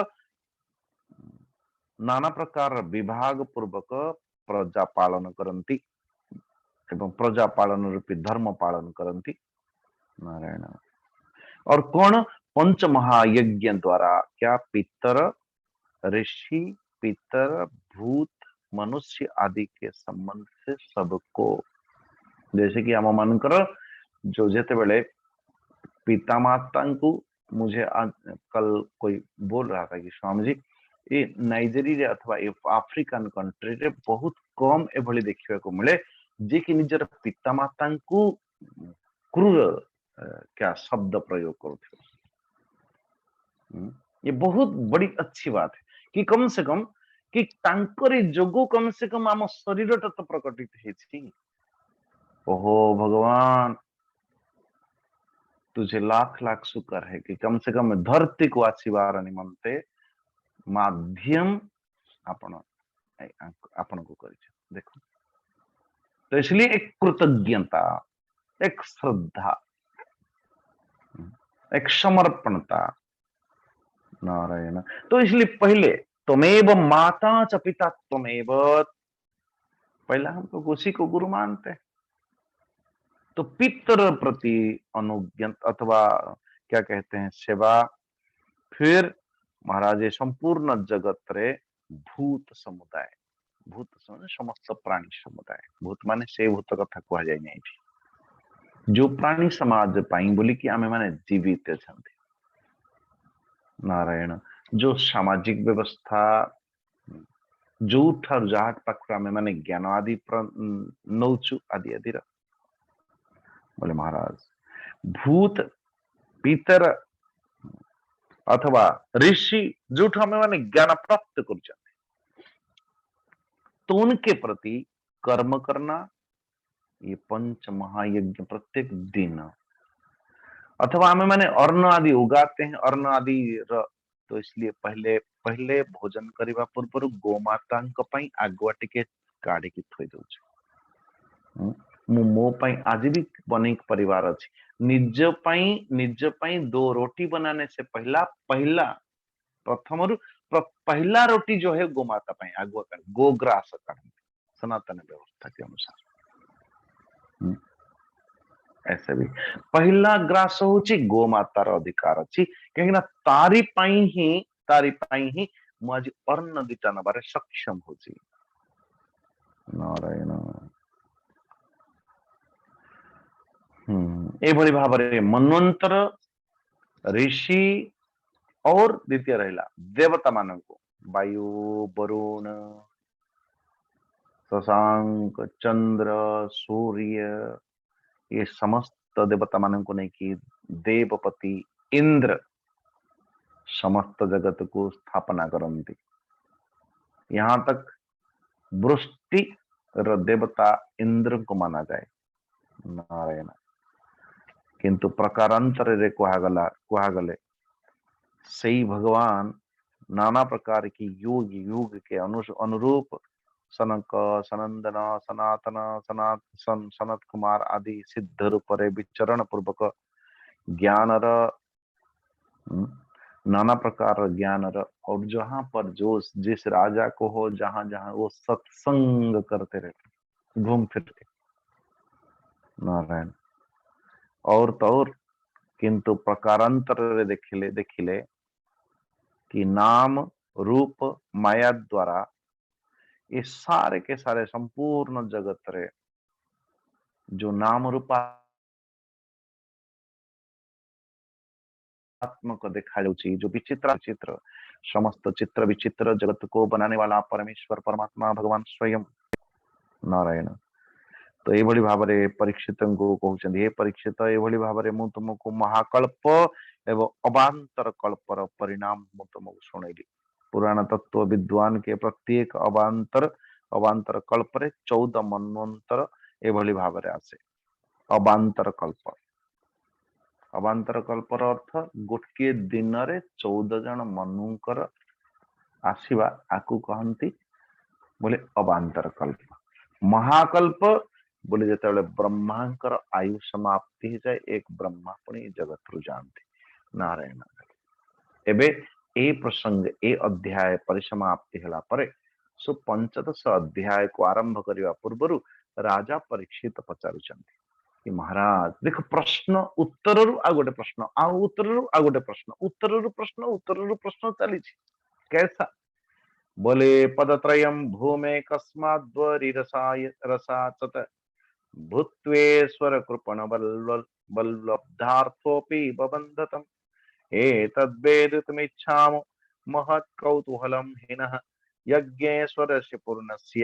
नाना प्रकार विभाग पूर्वक प्रजा पालन करती एवं प्रजा पालन रूपी धर्म पालन करती नारायण। और कौन पंच महायज्ञ द्वारा क्या पितर ऋषि पितर भूत मनुष्य आदि के संबंध से सबको जैसे कि आम मानकर जो जेते बेले पिता माता को मुझे आज कल कोई बोल रहा था कि स्वामी जी ये नाइजेरिया अथवा आफ्रिकान कंट्री रे बहुत कम एभली देखिबा को मिले जे कि निजर पिता माता को क्रूर क्या शब्द प्रयोग करते। ये बहुत बड़ी अच्छी बात है कि कम से कम कि तांकरी जोगो कम से कम आम शरीर तो प्रकटित है। ओहो भगवान तुझे लाख लाख शुक्र है कि कम से कम धरती को आसीबार निमंते माध्यम आपण को कर देखो। तो इसलिए एक कृतज्ञता एक श्रद्धा एक समर्पणता नारायण। तो इसलिए पहले त्वमेव माता च पिता त्वमेव पहला हम तो उसी को गुरु मानते हैं। तो पितर प्रति अनुज्ञा अथवा क्या कहते हैं सेवा। फिर महाराज संपूर्ण जगत रे भूत समुदाय समस्त प्राणी समुदाय भूत माने से भूत कथा कह जाए नहीं जो प्राणी समाज पाई बोली कि आमे माने जीवित अछंती नारायण। जो सामाजिक व्यवस्था जो ठार जहाट पाखु आमे माने ज्ञान आदि नौचु आदि आदि बोले महाराज भूत पितर अथवा ऋषि जो आमे माने ज्ञान प्राप्त कर तो उनके प्रति कर्म करना ये पंच महायज्ञ प्रत्येक दिन अथवा हमें माने अर्ण आदि उगाते हैं अर्ण आदि तो इसलिए पहले पहले भोजन करने पूर्व गोमाता आगुआ टिके काढ़ी थई दउछ मो आज भी बनेक परिवार अच्छी निज पाई 2 रोटी बनाने से पहला प्रथम पहला रोटी जो है गोमाता पाई आगुआ कर गोग्रास करते सनातन व्यवस्था के अनुसार। ऐसे भी पहला ग्रास होची गोमातार अधिकार अच्छी कहीं ना तारी पाई ही मुझे अन्न दिटा नबारे सक्षम होची नारायण। एभली भाव मन्वंतर ऋषि और द्वितीय रहा देवता मान को वायु वरुण शशांक, चंद्र, सूर्य, ये समस्त देवता मान को नहीं कि देवपति इंद्र समस्त जगत को स्थापना करती। यहाँ तक वृष्टि देवता इंद्र को माना जाए नारायण। किंतु प्रकारांतर रे कुहागले सही भगवान नाना प्रकार की युग युग के अनुरूप सनक, सनंदन, सनातन, सनत कुमार आदि सिद्ध रूप विचरण पूर्वक ज्ञान नाना प्रकार ज्ञान और जहां पर जो जिस राजा को हो जहां जहां वो सत्संग करते रहते घूम फिर के नारायण। और तो और किंतु प्रकारांतर देखिले कि नाम रूप माया द्वारा ये सारे के सारे संपूर्ण जगत रे जो नाम रूपात्मक देखा जाउची, जो विचित्र चित्र समस्त चित्र विचित्र जगत को बनाने वाला परमेश्वर परमात्मा भगवान स्वयं नारायण। तो ये भाव परीक्षित को कहते हे परीक्षित ये भाव मु तुमको महाकल्प एवं अबांतर कल्पर परिणाम मु तुमको शुणेली। पुराण तत्व विद्वान के प्रत्येक अबांतर कल्प रे 14 मनवंतर एभली भाव आसे। अबांतर कल्प, अबांतर कल्पर अर्थ गोटे दिन रे 14 जन मनुकर आसीबा आकु कहंती बोले अबांतर कल्प। महाकल्प बोले जेतेबेले ब्रह्मांकर आयु समाप्ति जाए एक ब्रह्मा पुणी जगत रु जानते नारायण। एबे ए प्रसंग ए अध्याय परिसमाप्ति हला परे सो 15 अध्याय को आरंभ करने पूर्व राजा परीक्षित पचारुचंती कि महाराज देख प्रश्न उत्तर रु आ गोटे प्रश्न आ उत्तर रु आ गोटे प्रश्न उत्तर रु प्रश्न चली कैसा बोले पदत्रयम भूमे कस्माद्वरि रसाचत भूत्वेश्वर कृपण बल्लब्धार्थोपि बबन्धतम् एतद्वेदितुमिच्छामो महत् कौतूहलं हिनः यज्ञेश्वरस्य पूर्णस्य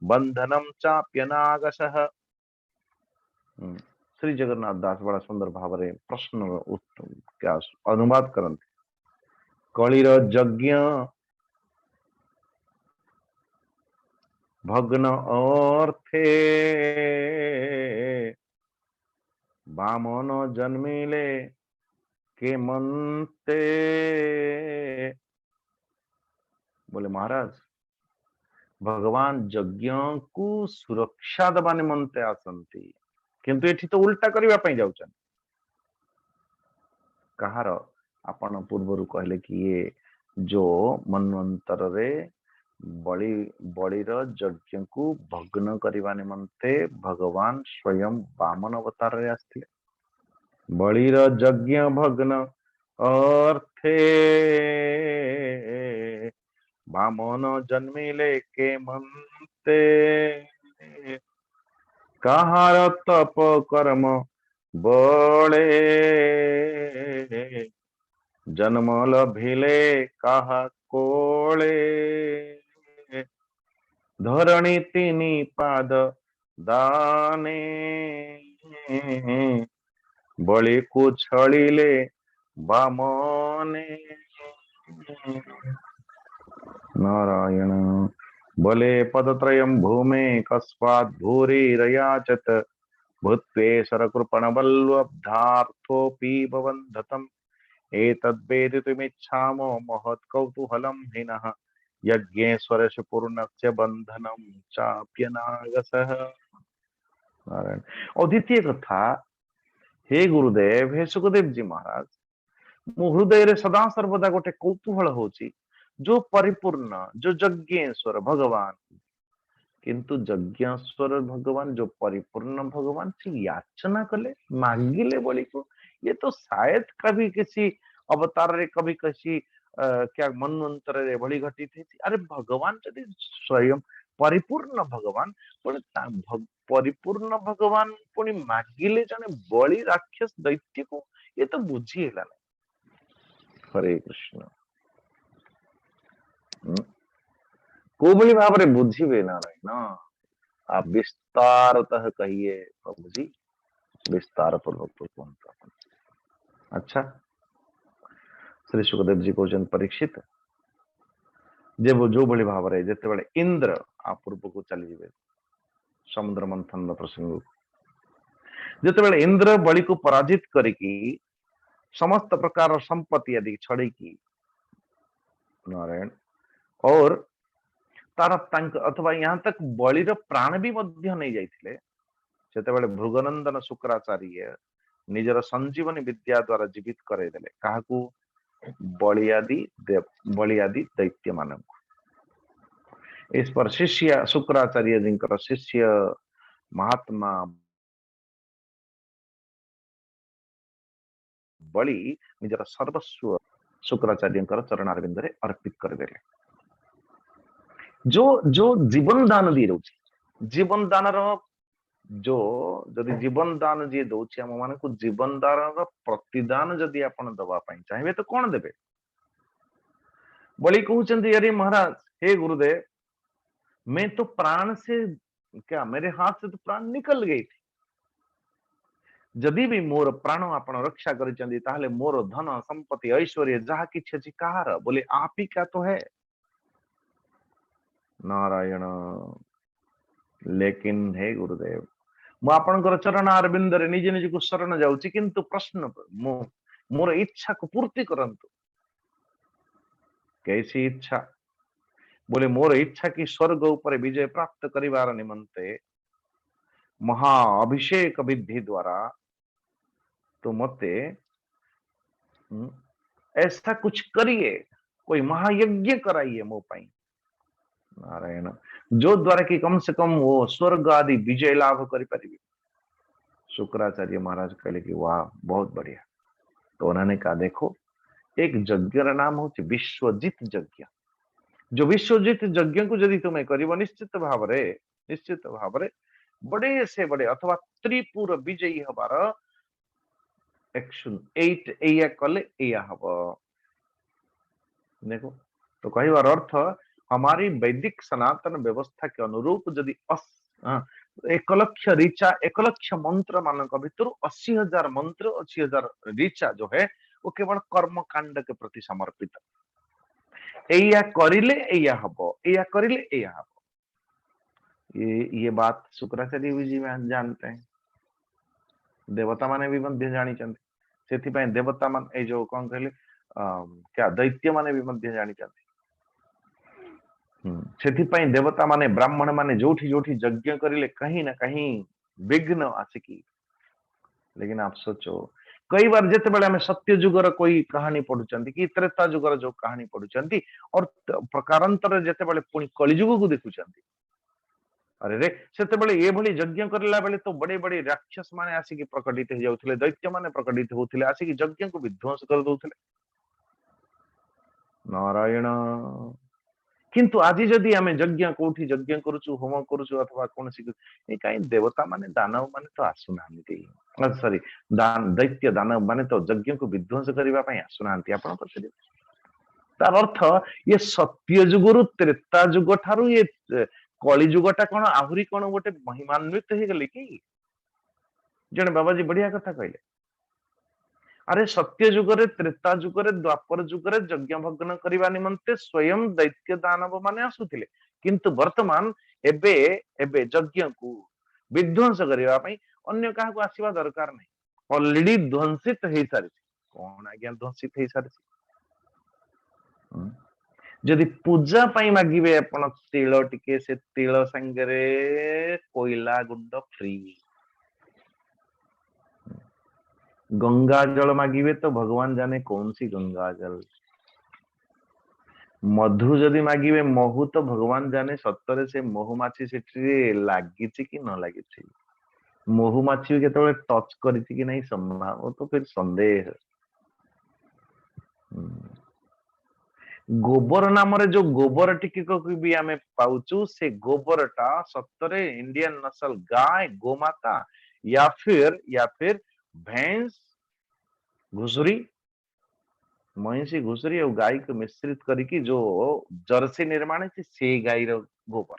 बंधनम चाप्यनागसः। श्री जगन्नाथ दास बड़ा सुंदर भाव रे प्रश्न क्या अनुवाद करते। कलिर यज्ञ भग्न अर्थे बामन जन्मिले के मनते बोले महाराज भगवान यज्ञ को सुरक्षा दबा निमंते आसंती किंतु एठी तो उल्टा करबा पई जाउछन। कहार आपण पूर्वरु कहले कि ये जो मनवंतर रे बलिर यज्ञ को भग्न करबा निमंते भगवान स्वयं वामन अवतार रे आस्थिले। बलिर यज्ञ भग्न अर्थे वामन जन्मिले के मनते कहार तप कर्म बड़े जन्मल भिले कहा कोले धरणी तीनी पाद दाने बलि को छड़िले बामने नारायण। बले पदत्रयम भूमे कस्मात् भूरिरयाचत भूत्वेश्वर कृपण बल्लब्धार्थोपि बबन्धतम् एतद्वेदितुमिच्छामो महत् कौतूहलं हिनः यज्ञेश्वरस्य पूर्णस्य बंधनं चाप्यनागसः। नारायण। और द्वितीय कथा हे गुरुदेव हे सुखदेव जी महाराज मो हृदय रे सदा सर्वदा गोटे कौतूहल होची जो परिपूर्ण जो यज्ञेश्वर भगवान किंतु यज्ञेश्वर भगवान जो परिपूर्ण भगवान से याचना कले मांगिले बलि को ये तो शायद कभी किसी अवतार रे कभी किसी क्या मनवंतर रे बलि घटित थी। अरे भगवान यदि स्वयं परिपूर्ण भगवान परिपूर्ण भगवान पुणी मागिले जने बलि राक्षस दैत्य को ये तो बुझी है। हरे कृष्ण को भाव बुझे नारायण आप विस्तारतः कहिए प्रभु जी, विस्तार पूर्वक कहतु। अच्छा, श्री सुखदेव जी कहते परीक्षित जे जो भली भाव रे जेते इंद्र आ पूर्व को चली जाए समुद्र मंथन प्रसंग, जिते इंद्र बलि को पराजित करिकी समस्त प्रकार संपत्ति आदि छड़ी नारायण और तार अथवा यहाँ तक बलिर प्राण भी मध्य नहीं जाइथिले, सेतेबेले भृगनंदन शुक्राचार्य निजर संजीवनी विद्या द्वारा जीवित करदेले काहाकू बलियादि दैत्य मान। इस पर शिष्य शुक्राचार्य जी शिष्य महात्मा बलि निजर सर्वस्व शुक्राचार्य चरणारविंद रे अर्पित करदेले। जो जो जीवन दान दी रही, जीवन दान जो जदि जीवन दान जी दौर आम मान को जीवन दान प्रतिदान जदि आप दवा चाहिए तो कौन देवे? बलि कहते अरे महाराज, हे गुरुदेव, मैं तो प्राण से क्या मेरे हाथ से तो प्राण निकल गई थी, जदि भी मोर प्राण आप रक्षा कर मोर धन संपत्ति ऐश्वर्य जहा कि कहार बोले आप ही का तो है। नारायण, लेकिन हे गुरुदेव मु आपनकर चरण अरविंद रे निज निज को शरण जाउची, किंतु प्रश्न मोर इच्छा को पूर्ति करंतु। कैसी इच्छा? बोले मोर इच्छा की स्वर्ग ऊपर विजय प्राप्त करिवार निमंते महा अभिषेक विधि द्वारा तो मते ऐसा कुछ करिए, कोई महायज्ञ कराइए मो पाई। नारायण, जो द्वारा की कम से कम वो स्वर्ग आदि विजय लाभ करि परिबे। शुक्राचार्य महाराज कहले कि वाह बहुत बढ़िया। तो उन्होंने कहा देखो, एक यज्ञ नाम हो विश्वजित यज्ञ। जो विश्वजित यज्ञ को यदि तुम्हें करिब निश्चित भाव बड़े से बड़े अथवा त्रिपुर विजयी हबार एक्शन 8 एया कले एया हब। देखो, तो कहबार अर्थ हमारी वैदिक सनातन व्यवस्था के अनुरूप यदि 1 लक्ष ऋचा 1 लक्ष मंत्र मान भीतर 80,000 मंत्र 80,000 ऋचा जो है वो केवल कर्म कांड के प्रति समर्पित। एया करिले एया हब, एया करिले एया हब। ये बात शुक्राचार्य जी में जानते हैं, देवता माने भी मध्य जानी चंदी, सेथि देवता मान ए जो कौन कहले क्या दैत्य माने भी मध्य जानी चंदी। सेथि देवता माने ब्राह्मण माने जोठी जोठी यज्ञ करिले कहीं ना कहीं विघ्न आसिकी। लेकिन आप सोचो, कई बार जिते बड़े हमें सत्य जुगर कोई कहानी पढ़ुचंती कि त्रेता जुगर जो कहानी पढ़ुचंती और प्रकारांतर जिते बड़े पुणी कलिजुग को देखुचंती, अरे रे सेते बड़े ये भली यज्ञ करला बेले तो बड़े बड़े राक्षस माने आसिकी प्रकटित हो जाउथिले, दैत्य माने प्रकटित होउथिले, आसिकी यज्ञ को विध्वंस कर दउथिले। नारायण, किंतु आज जदि आम यज्ञ कोठी यज्ञ करुचु होम करुचु अथवा कौन कहीं देवता माने दानव माने तो आसुना, सॉरी दैत्य दानव माने तो यज्ञ को विध्वंस करने आसुना। आप तार अर्थ ये सत्य जुगरु त्रेता जुग ठारू ये कली जुगटा कौन आहरी कौन गोटे महिमान्वित हो गले कि? जने बाबाजी बढ़िया कथा कहले, अरे सत्य जुगरे त्रेता जुगरे द्वापर जुगरे यज्ञ भग्न करने निमंते स्वयं दैत्य दानव माने आसुथिले, किंतु वर्तमान एबे एबे यज्ञ को विध्वंस करने पई अन्य काहा को आसीबा दरकार नहीं, ऑलरेडी ध्वंसित हो सारी। कौन आज्ञा ध्वंसित हो सारी? जदि पूजा पाई मागिबे आपण तिल टिके, से तिल संगरे कोइला गुंड फ्री। गंगा जल मागिबे तो भगवान जाने कौन सी गंगा जल। मधु जदि मागिबे महु तो भगवान जाने सत्तरे से महुमाछी सेठी लागिछि कि न लागिछि। महुमाछी केतबेले टच करिछि कि नहीं संभाव तो फिर संदेह। गोबर नाम रे जो गोबर टिके को भी आमे पाउचु, से गोबरटा सत्तरे इंडियन नस्ल गाय गोमाता या फिर भैंस घुसरी, महिषी घुसरी और गाय को मिश्रित करके जो जर्सी निर्माण है से गाय रो गोबर।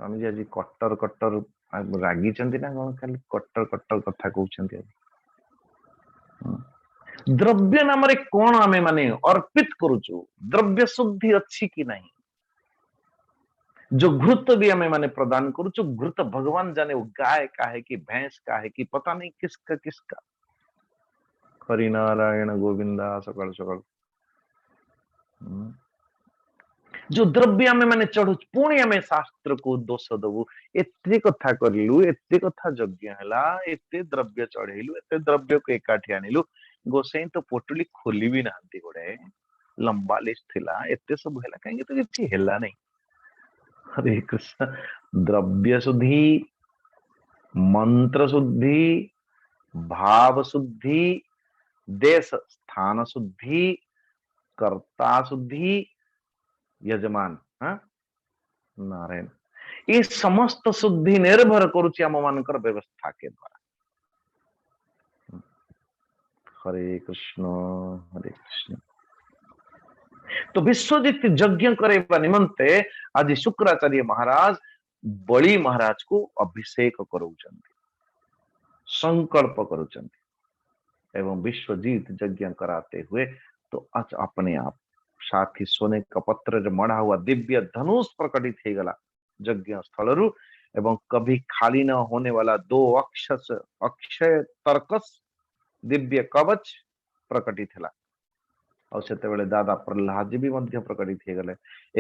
स्वामी जी आज कट्टर कट्टर रागी ना कौन खाली कट्टर कट्टर कथा कहते द्रव्य नाम कौन आम माने अर्पित करुचु द्रव्य शुद्धि अच्छी कि नहीं जो घृत भी हमें माने प्रदान करुचु घृत भगवान जाने वो गाय का है कि भैंस का है कि पता नहीं किसका किसका हरि नारायण गोविंदा सकाल सकाल जो द्रव्य आम मैंने चढ़ु पुणी आम शास्त्र को दोष दबु एते कथा करलु एते कथा यज्ञ है एते द्रव्य चढ़ेलु एते द्रव्य को एकाठी आनिलु गोसाई तो पोटली खोली भी ना गोटे लंबा लिस्ट थिला एते सब हैला कहीं तो किछि हैला नहीं हरे कृष्ण द्रव्य शुद्धि मंत्र शुद्धि भाव शुद्धि देश स्थान शुद्धि कर्ता शुद्धि यजमान नारायण ये समस्त शुद्धि निर्भर करुछि आम मानकर व्यवस्था के द्वारा हरे कृष्ण हरे कृष्ण तो विश्वजित यज्ञ करैबा निमंते आज शुक्राचार्य महाराज बलि महाराज को अभिषेक करूचंती संकल्प करूचंती एवं विश्वजीत यज्ञ कराते हुए तो आज अपने आप साथ ही सोने का पत्र मढ़ा हुआ दिव्य धनुष प्रकटित हो गला यज्ञ स्थल एवं कभी खाली न होने वाला 2 अक्षय तर्कस दिव्य कवच प्रकटित है और से दादा प्रहलाद जी भी मध्य प्रकटित हो गले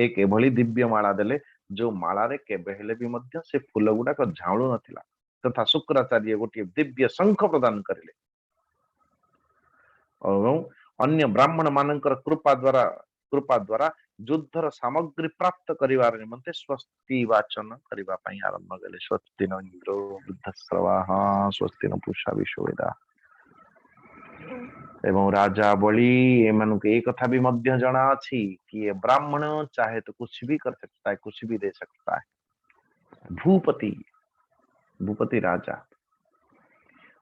एक एभली दिव्य माला देले जो माला रे केबे हेले भी मध्य से फूल गुडाक झाउळु नथिला तथा शुक्राचार्य गोटे दिव्य शंख प्रदान करिले और अन्य ब्राह्मण मानकर कृपा द्वारा युद्धर सामग्री प्राप्त करिवार निमंते स्वस्ति वाचन करिवा पई आरंभ गले स्वस्ति न इंद्रो वृद्धश्रवाः स्वस्ति न पूषा विश्ववेदा एवं राजा बलि एमन को एक कथा भी मध्य जना अछि कि ये ब्राह्मण चाहे तो कुछ भी कर सकता है कुछ भी दे सकता है भूपति राजा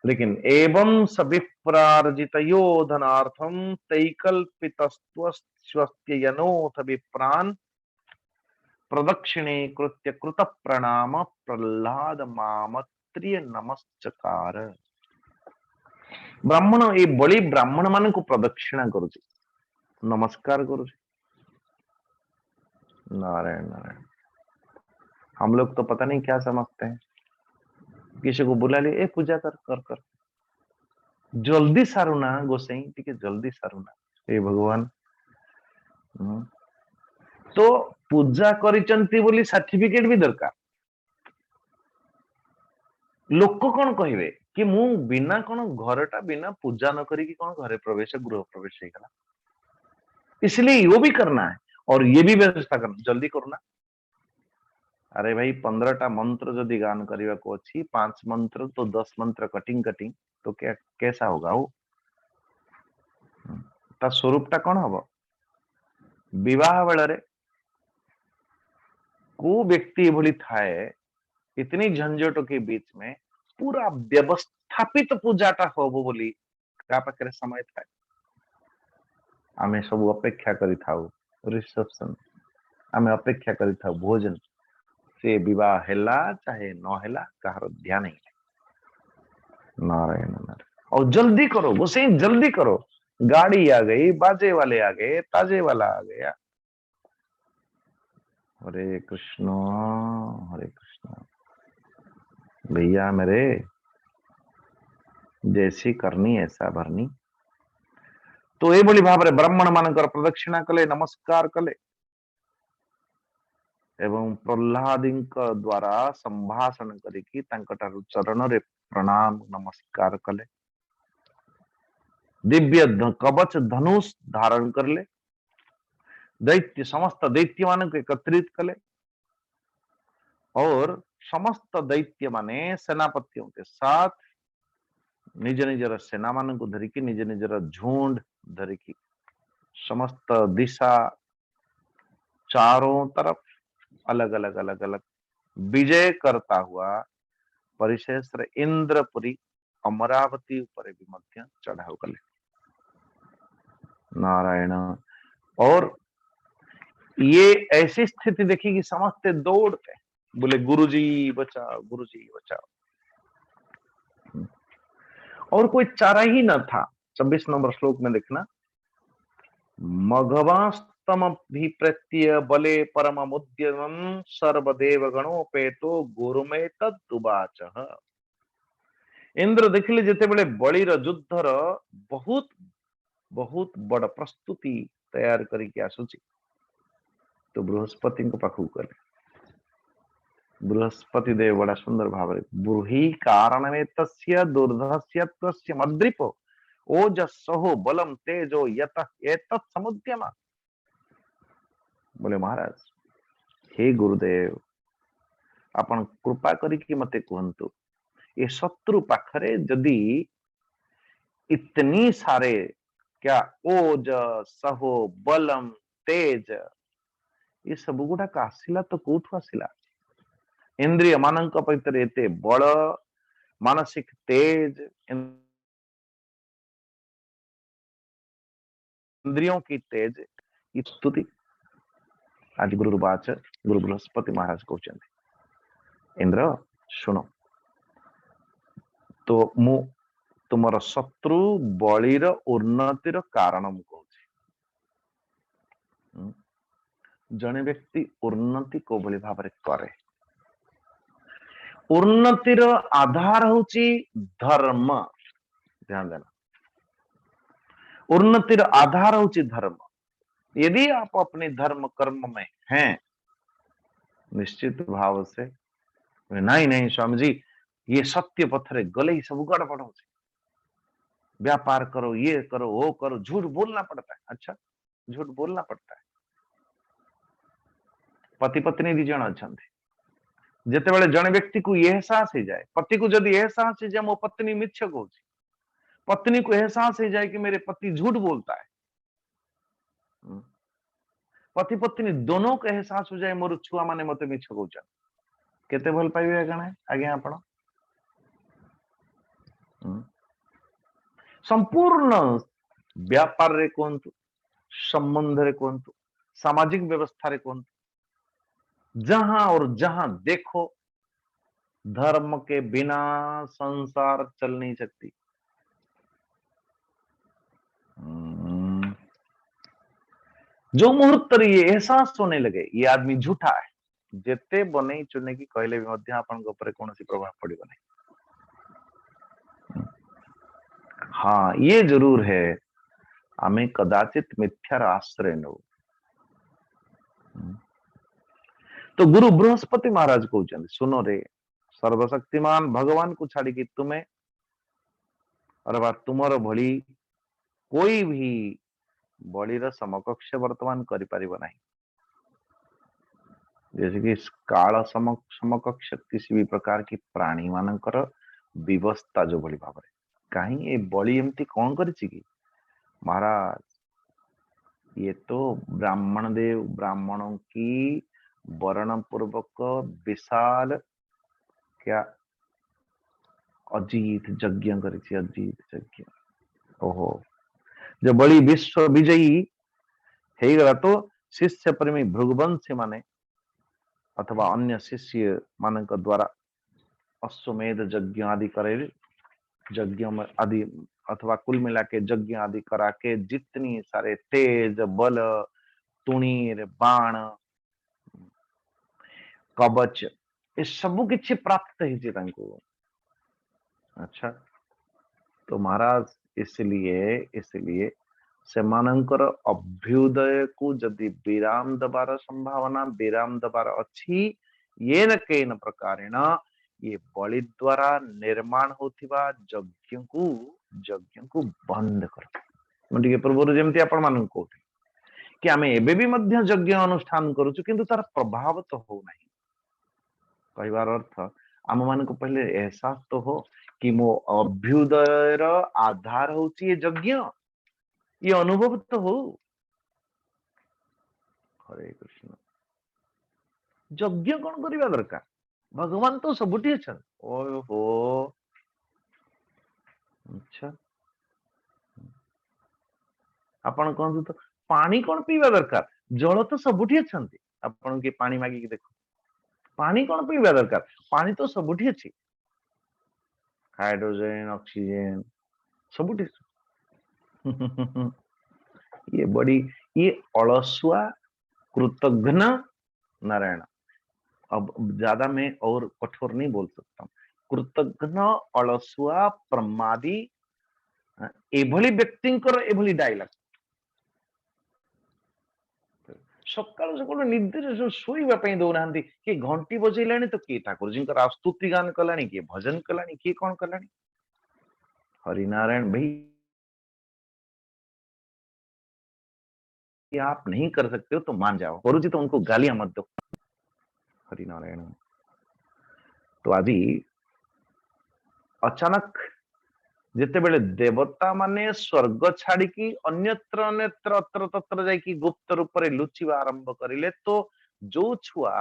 लेकिन एवं सविप्रार्जित योधनार्थम तैकल्पितस्त्वस्त्ययनोथ विप्रान प्रदक्षिणे कृत्य कृत प्रणाम प्रहलाद मामत्र्य नमस्कार ब्राह्मण ये बड़ी ब्राह्मण मान को प्रदक्षिणा करुचे नमस्कार करुचे नारायण नारायण हम लोग तो पता नहीं क्या समझते हैं किसी को बुला लिए पूजा कर कर कर जल्दी सारुना गोसाई ठीक है जल्दी सारुना हे भगवान तो पूजा करिचंती बोली सर्टिफिकेट भी दरकार लोक कौन कहिबे कि मु बिना कौन घरटा बिना पूजा न करी कौन घरे प्रवेश गृह प्रवेश हो गला इसलिए यो भी करना है और ये भी व्यवस्था करना जल्दी करना अरे भाई 15टा मंत्र जदि गान करने को अच्छी 5 मंत्र तो 10 मंत्र कटिंग कटिंग तो क्या कैसा होगा वो ता स्वरूपटा कौन हम विवाह बेल को व्यक्ति भली थाए इतनी झंझटों के बीच में पूरा व्यवस्थापित पूजाटा होबो बोली का पाखरे समय थाए आमे सब अपेक्षा करि थाउ रिसेप्शन आमे अपेक्षा करि थाउ भोजन से विवाह हेला चाहे न हेला कहार ध्यान नहीं नारायण नारायण और जल्दी करो गोसाई जल्दी करो गाड़ी आ गई बाजे वाले आ गए ताजे वाला आ गया हरे कृष्ण भैया मेरे जैसी करनी ऐसा भरनी तो ये बोली भाव ब्राह्मण मानकर प्रदक्षिणा कले नमस्कार कले एवं प्रहलादी द्वारा संभाषण करिकी चरण रे प्रणाम नमस्कार कले दिव्य कवच धनुष धारण करले दैत्य समस्त दैत्य मान को एकत्रित कले और समस्त दैत्य माने सेनापतियों के साथ निज निजर सेना मान को धरिकी निज निजर झुंड धरिकी समस्त दिशा चारों तरफ अलग अलग विजय करता हुआ परिशेष इंद्रपुरी अमरावती ऊपर भी मध्य चढ़ाव कले नारायण और ये ऐसी स्थिति देखी कि समस्त दौड़ते बोले गुरुजी बचाओ, गुरुजी बचाओ। और कोई चारा ही न था। 26 नंबर श्लोक में देखना, मघवास्तम भी प्रत्यय बले परममुद्यमं सर्वदेव गणोपेतो गुरुमे तदुवाच। इंद्र देखिले जेतेबेले बलिर युद्धर बहुत बहुत बड़ प्रस्तुति तैयार करके आसुची, तो बृहस्पति पाखु गले। बृहस्पति देव बड़ा सुंदर भाव ब्रूहि कारण में तस्य दुर्धस्य मद्रिपो ओजस्सहो बलम तेजो यत एतत् समुद्यमा। बोले महाराज, हे गुरुदेव, आपण कृपा करके मते कहंतु, ये शत्रु पाखरे जदि इतनी सारे क्या ओज सहो बलम तेज ये सब गुड़ाक आसिला तो कोठु आसिला? इंद्रिय मानक पवित्र एते बल मानसिक तेज, इंद्रियों की तेज स्तुति। आज गुरुवाच गुरु बृहस्पति महाराज कहते, इंद्र शुण, तो मु तुमर शत्रु बलिर उन्नतिर कारण मु कहूँ। जने व्यक्ति उन्नति को बली भाव करे, उन्नतिर आधार होची धर्म। ध्यान देना, उन्नतिर आधार होची धर्म। यदि आप अपने धर्म कर्म में हैं, निश्चित भाव से नहीं नहीं स्वामी जी, ये सत्य पथरे गले ही सब गड़बड़ हो, व्यापार करो, ये करो, वो करो, झूठ बोलना पड़ता है। अच्छा, झूठ बोलना पड़ता है। पति पत्नी दी जन अच्छा, जिते जन व्यक्ति को यह एहसास हो जाए, पति को जदि एहसास हो जाए मो पत्नी मिथ्या कहूँ, पत्नी को एहसास हो जाए कि मेरे पति झूठ बोलता है, पति पत्नी दोनों को एहसास हो जाए मोर छुआ माने मते मिछ कहउछन, केते भल पाइबे गणे आज्ञा आपण। संपूर्ण व्यापार रे कोंतु, संबंध रे कोंतु, सामाजिक व्यवस्था रे कोंतु, जहां और जहां देखो धर्म के बिना संसार चल नहीं सकती। जो मुहूर्त ये एहसास होने लगे ये आदमी झूठा है, जेते बने चुने की कहले भी मध्य आपन को ऊपर कौन सी प्रभाव पड़िबो नहीं। हाँ ये जरूर है, आमे कदाचित मिथ्यार आश्रय नो। तो गुरु बृहस्पति महाराज कहते, सुनो रे, सर्वशक्तिमान भगवान को छाड़ी कि तुम्हें और तुमर भली कोई भी बलिर समकक्ष वर्तमान करि परिबो नहीं। जैसे कि काल समकक्ष किसी भी प्रकार की प्राणी मानकर व्यवस्था जो भली भाव कहीं ये बलि एमती कौन करिछि कि महाराज, ये तो ब्राह्मण देव ब्राह्मणों की वर्ण पूर्वक विशाल क्या अजीत यज्ञ करिछि, अजीत यज्ञ। ओहो, जब बलि विश्व विजयी हे गला तो शिष्य प्रेमी भृगुवंशी माने अथवा अन्य शिष्य मानक द्वारा अश्वमेध यज्ञ आदि करे, यज्ञ आदि अथवा कुल मिला के यज्ञ आदि करा के जितनी सारे तेज बल तुणीर बाण कवच ये सब किछि प्राप्त है। अच्छा, तो महाराज इसलिए सेमानंकर अभ्युदय को जदि विराम दबार संभावना विराम दबार अच्छी, ये न केन प्रकारेण ये बलि द्वारा निर्माण होथिबा यज्ञ को बंद कर। मुझे पूर्व जमती आपण मान कहते कि आमे एबे भी मध्य यज्ञ अनुष्ठान करूछु किंतु तार प्रभाव तो हो नहीं। कहबार अर्थ आम मान को पहले एहसास तो हो कि मो अभ्युदयर आधार होची ये यज्ञ, ये अनुभव तो हो। हरे कृष्ण, यज्ञ कौन करवा दरकार, भगवान तो सबुठी अच्छा। ओहो, अच्छा आपण कहतु तो पानी कौन पीवा दरकार, जल तो सबुठी अच्छा। आपण के पानी मागिक देखो, पानी कौन पीवा दरकार पानी तो सबुठी अछि हाइड्रोजन ऑक्सीजन सबुठी ये बड़ी ये अलसुआ कृतघ्न नारायण अब ज्यादा मैं और कठोर नहीं बोल सकता हूं कृतघ्न अलसुआ प्रमादी एभली व्यक्तिंकर एभली डायलॉग सकाल सकाल निद्रे शोइबा पई दौनांती कि घंटी बजैलानी तो किए ठाकुर जी स्तुति गान कलानी किए भजन कलानी किए कौन कलानी हरिनारायण भाई आप नहीं कर सकते हो तो मान जाओ गुरु जी तो उनको गालियां मत दो हरिनारायण तो आज अचानक जितेबेले देवता माने स्वर्ग छाड़ी अन्यत्र अन्यत्र अत्र तत्र जाइकी गुप्त रूप से लुचिबा आरंभ करिले तो जो छुआ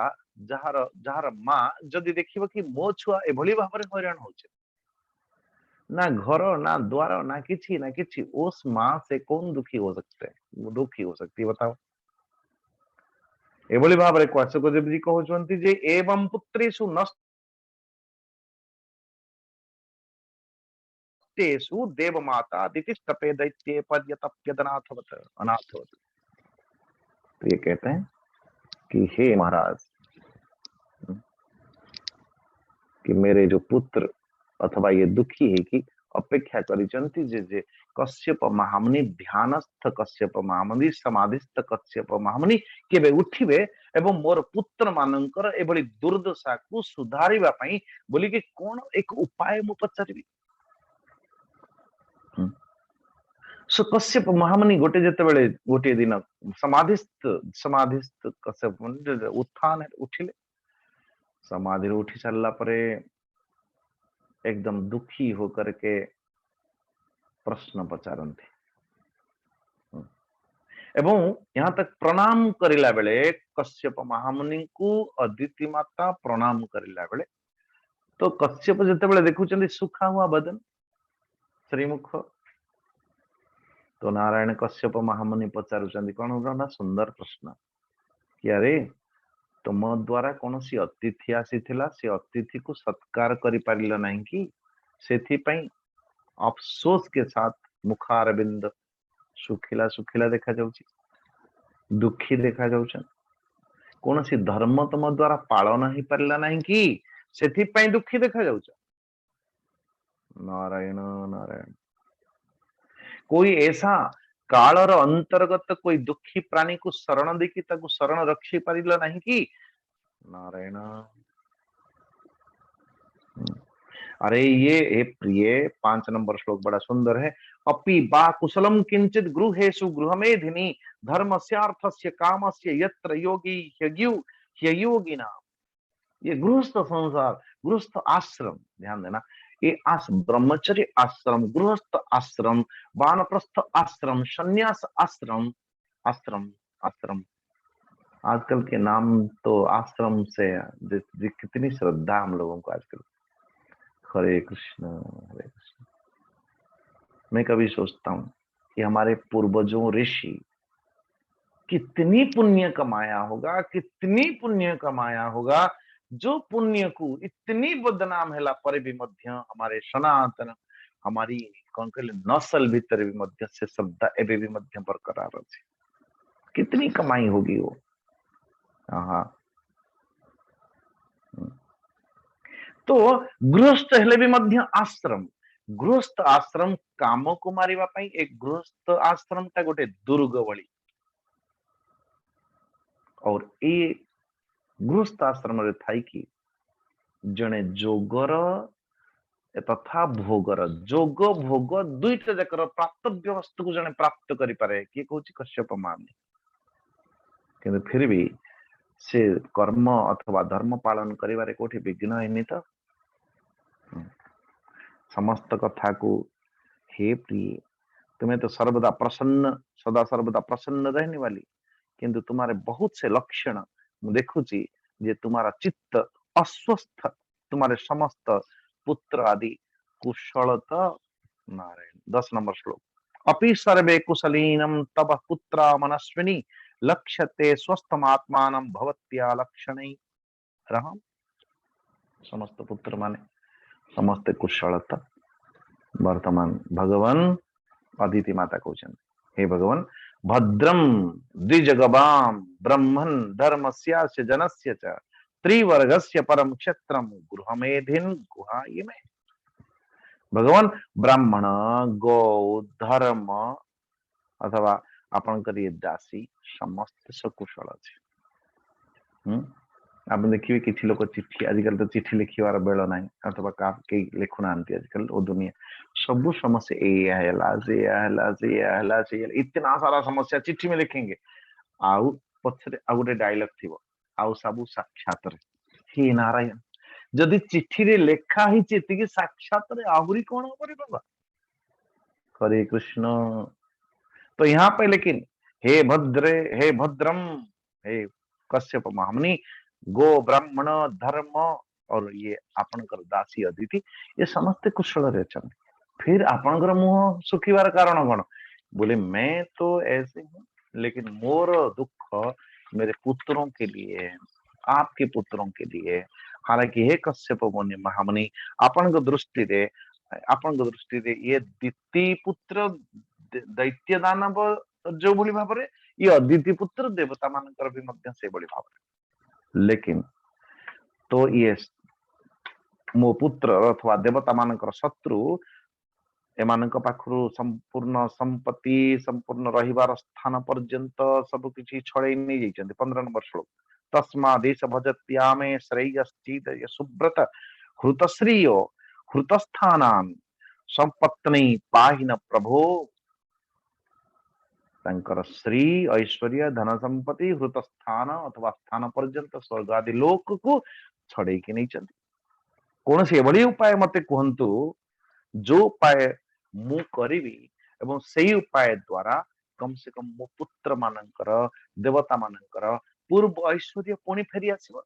जार जार माँ जदि देखिबो कि मो छुआ एभली भाबरे हैरान होचे ना घर ना द्वार ना किछि उस माँ से कौन दुखी हो सकते हैं वो दुखी हो सकती है बताओ एभली भाबरे क्वासकदेव जी कहउचंती जे एवं पुत्रेषु नष्टेषु देवमाता दितिस्तपे दैत्ये पर्यतप्यदनाथवत अनाथवत तो ये कहते हैं कि हे महाराज कि मेरे जो पुत्र अथवा ये दुखी है कि अपेक्षा करिचंती जे जे कश्यप महामुनि ध्यानस्थ कश्यप महामुनि समाधिस्थ कश्यप महामुनि केबे उठिबे एवं मोर पुत्र मानकर एभली दुर्दशा को सुधारिबा पई बोली कि कोन एक उपाय मु पचारिबी सो कश्यप महामुनि गोटे जेतेबेले गोटे दिन समाधिस्थ कश्यप मुनि उत्थान उठिले समाधि उठी सारा परे एकदम दुखी होकर के प्रश्न पचारती एवं यहाँ तक प्रणाम करिला बेले कश्यप महामुनि को अदिति माता प्रणाम करिला बेले तो कश्यप जितेबाला देखुं सुखा हुआ बदन श्रीमुख तो नारायण कश्यप महामुनि पचारुचंदी कौन सुंदर प्रश्न कि अरे तुम द्वारा कौन सी अतिथि आसीथिला से अतिथि को सत्कार करि पारिल नहीं कि सेथिपई अफसोस के साथ मुखारबिंद सुखिला सुखिला देखा जाउची दुखी देखा जाउछन कौन सी धर्म तुम द्वारा पालन ही पारिला नहीं कि सेथिपई दुखी देखा जाउछ नारायण नारायण कोई ऐसा कालर अंतर्गत कोई दुखी प्राणी को शरण देखी ताकू शरण रखी पारिल नहीं कि नारायण अरे ये प्रिय 5 नंबर श्लोक बड़ा सुंदर है अपि बा कुशलम किंचित गृहेषु गृहमेधिनी धर्मस्यार्थस्य कामस्य यत्र योगी ह्ययोगिना ये गृहस्थ संसार गृहस्थ आश्रम ध्यान देना ये ब्रह्मचर्य आश्रम गृहस्थ आश्रम वानप्रस्थ आश्रम संन्यास आश्रम आश्रम आश्रम आजकल के नाम तो आश्रम से कितनी श्रद्धा हम लोगों को आजकल हरे कृष्ण हरे कृष्ण मैं कभी सोचता हूं कि हमारे पूर्वजों ऋषि कितनी पुण्य कमाया होगा कितनी पुण्य कमाया होगा जो पुण्य को इतनी बदनाम हैला पर भी मध्य हमारे सनातन हमारी कौन कहले नस्ल भीतर भी मध्य से श्रद्धा एबे भी मध्य बरकरार अछि कितनी कमाई होगी वो हाँ तो गृहस्थ हेले भी मध्य आश्रम गृहस्थ आश्रम काम को मारिबा पई एक गृहस्थ आश्रम ता गोटे दुर्ग भली और ए गृहस्थ आश्रम रे थाई कि जने जोगर तथा भोगर जोग भोग दुईटा जकर प्राप्तव्य वस्तु को जने प्राप्त करि पारे कि कहूची कश्यप महामुनि किंतु फिर भी से कर्म अथवा धर्म पालन करिवारे कोठी विघ्न हैनी तो समस्त कथा को हे प्रिय तुम्हें तो सर्वदा प्रसन्न सदा सर्वदा प्रसन्न रहने वाली किंतु तुम्हारे बहुत से लक्षण देखुची जे तुम्हारा चित्त अस्वस्थ तुम्हारे समस्त पुत्र आदि कुशलता नारायण 10 नंबर श्लोक अपि सर्वे कुशलीनम तब पुत्रा मनस्विनी लक्ष्यते स्वस्थमात्मानं भवत्या लक्षणै राम समस्त पुत्र माने समस्त कुशलता वर्तमान भगवान अदिति माता कहते हे भगवान भद्रम द्विजगवाम ब्रह्मन धर्मस्यास्य जनस्य च त्रिवर्गस्य परम क्षेत्रम गृहमेधिन गुहायिमे। भगवान ब्राह्मण गौ धर्म अथवा आपणकर ये दासी समस्त सकुशल अच्छे। आप देखिए किसी लोग चिट्ठी आजिकल तो चिट्ठी लिखार बेल ना अथवा कई लिखुना आजकल ओ दुनिया सब समस्या इतना सारा समस्या चिट्ठी में लिखेंगे आउ पछरे आ गोटे डायलॉग थी आउ सब साक्षात हे नारायण जदि चिट्ठी रे लेखा ही साक्षात आहरी कौन करे बाबा। हरे कृष्ण। तो यहाँ पे लेकिन हे भद्रे हे भद्रम हे कश्यप महामुनि गो ब्राह्मण धर्म और ये आपनकर दासी अदिति ये समस्त कुशल रे चंद। फिर आपनकर मुंह सुखीवार कारण कौन बोले मैं तो ऐसे हूँ लेकिन मोर दुख मेरे पुत्रों के लिए आपके पुत्रों के लिए। हालांकि हे कश्यप मुनि महामुनि आपन दृष्टि रे ये दिति पुत्र दैत्य दानव जो भली भाव ये अदिति पुत्र देवता मानकर भी मध्य से भली भाव लेकिन तो ये मो पुत्र अथवा देवता मानकर शत्रु एमानक पाखरु संपूर्ण संपत्ति संपूर्ण रहिबार स्थान पर्यंत सब किछि छड़े नहीं जाइछन्ते 15 नंबर श्लोक तस्मा देश भजत्यामे श्रेयश्चित सुब्रत हृतश्रियो हृतस्थानान संपत्नी पाहिन प्रभो तंकर श्री ऐश्वर्य धन संपत्ति हृत स्थान अथवा स्थान पर्यंत स्वर्ग आदि लोक को छड़े कि नहीं चलती कौन से एभली उपाय मते कहंतु जो उपाय मु करिवि एवं सेही उपाय द्वारा कम से कम मो पुत्र मानकर देवता मानकर पूर्व ऐश्वर्य पुणी फेरी आसीबो।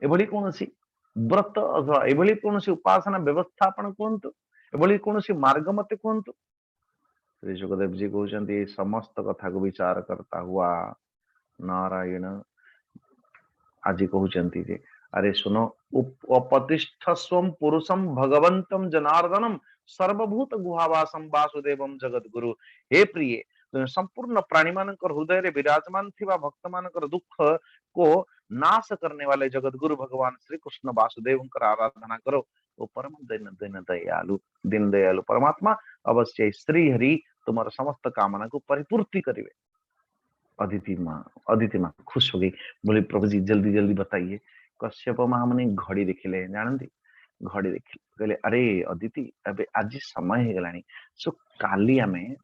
एभली कौन सी व्रत अथवा एभली कौन सी उपासना व्यवस्था आपण कहंतु एभली कौन सी मार्ग मते कहंतु। श्री सुखदेव जी कहते समस्त कथा को विचार करता हुआ नारायण आज कहते अरे सुनो उपतिष्ठ स्वम पुरुषम भगवंतम जनार्दनम सर्वभूत गुहावासम वासुदेवम जगत गुरु। हे प्रिय संपूर्ण प्राणी मानकर हृदय रे विराजमान थिबा भक्त मानकर दुख को नाश करने वाले जगत गुरु भगवान श्री कृष्ण वासुदेव आराधना करो। वो परम दिन दयालु परमात्मा अवश्य श्री हरि तुम्हारा समस्त कामना को परिपूर्ति करिवे। अदिति माँ खुश हो गई बोले प्रभु जी जल्दी जल्दी बताइए। कश्यप महामुनि घड़ी देखिले जानती घड़ी देखिले कहले अरे अदिति अबे आज समय हो गलानी सो काली आमे